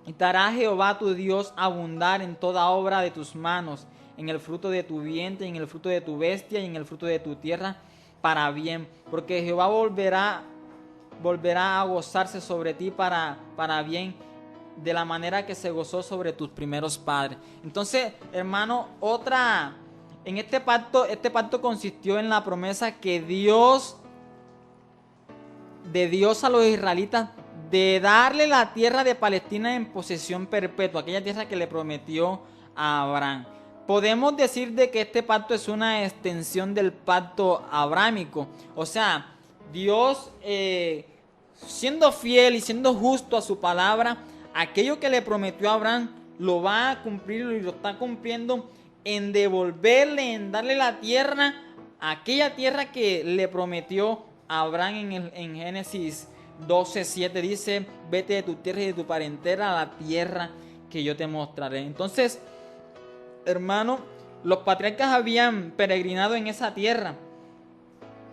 y te hará Jehová tu Dios abundar en toda obra de tus manos, en el fruto de tu vientre, en el fruto de tu bestia y en el fruto de tu tierra, para bien. Porque Jehová volverá a gozarse sobre ti para bien, de la manera que se gozó sobre tus primeros padres. Entonces, hermano, en este pacto consistió en la promesa de Dios a los israelitas de darle la tierra de Palestina en posesión perpetua, aquella tierra que le prometió a Abraham. Podemos decir de que este pacto es una extensión del pacto abrámico. O sea, Dios, siendo fiel y siendo justo a su palabra, aquello que le prometió a Abraham lo va a cumplir y lo está cumpliendo en devolverle, en darle la tierra, aquella tierra que le prometió a Abraham en Génesis 12:7. Dice: vete de tu tierra y de tu parentela a la tierra que yo te mostraré. Entonces, hermano, los patriarcas habían peregrinado en esa tierra,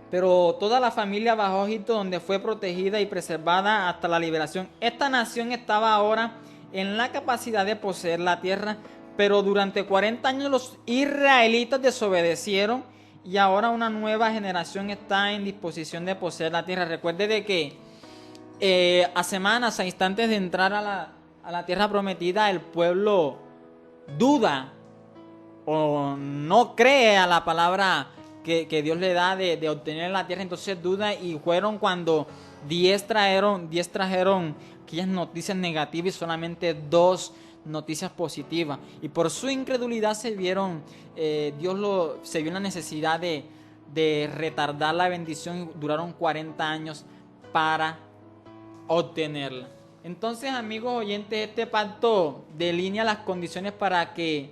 pero toda la familia bajó a Egipto, donde fue protegida y preservada hasta la liberación. Esta nación estaba ahora en la capacidad de poseer la tierra, pero durante 40 años los israelitas desobedecieron, y ahora una nueva generación está en disposición de poseer la tierra. Recuerde de que a instantes de entrar a la tierra prometida, el pueblo duda o no cree a la palabra que Dios le da de obtener la tierra. Entonces duda, y fueron cuando 10 trajeron aquellas noticias negativas y solamente 2 noticias positivas, y por su incredulidad se vio la necesidad de retardar la bendición, y duraron 40 años para obtenerla. Entonces, amigos oyentes, este pacto delinea las condiciones para que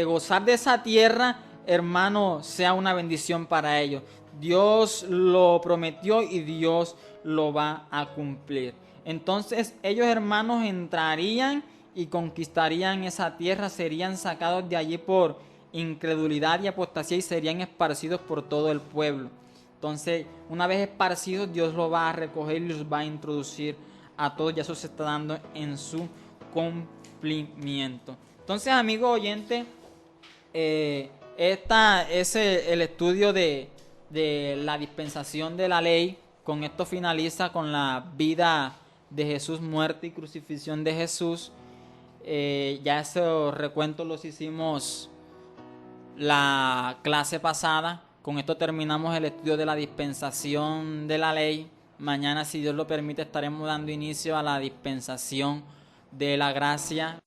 gozar de esa tierra, hermano, sea una bendición para ellos. Dios lo prometió y Dios lo va a cumplir. Entonces ellos, hermanos, entrarían y conquistarían esa tierra, serían sacados de allí por incredulidad y apostasía y serían esparcidos por todo el pueblo. Entonces, una vez esparcidos, Dios los va a recoger y los va a introducir a todos, y eso se está dando en su cumplimiento. Entonces, amigo oyente, esta es el estudio de la dispensación de la ley. Con esto finaliza con la vida de Jesús, muerte y crucifixión de Jesús. Ya esos recuentos los hicimos la clase pasada. Con esto terminamos el estudio de la dispensación de la ley. Mañana, si Dios lo permite, estaremos dando inicio a la dispensación de la gracia.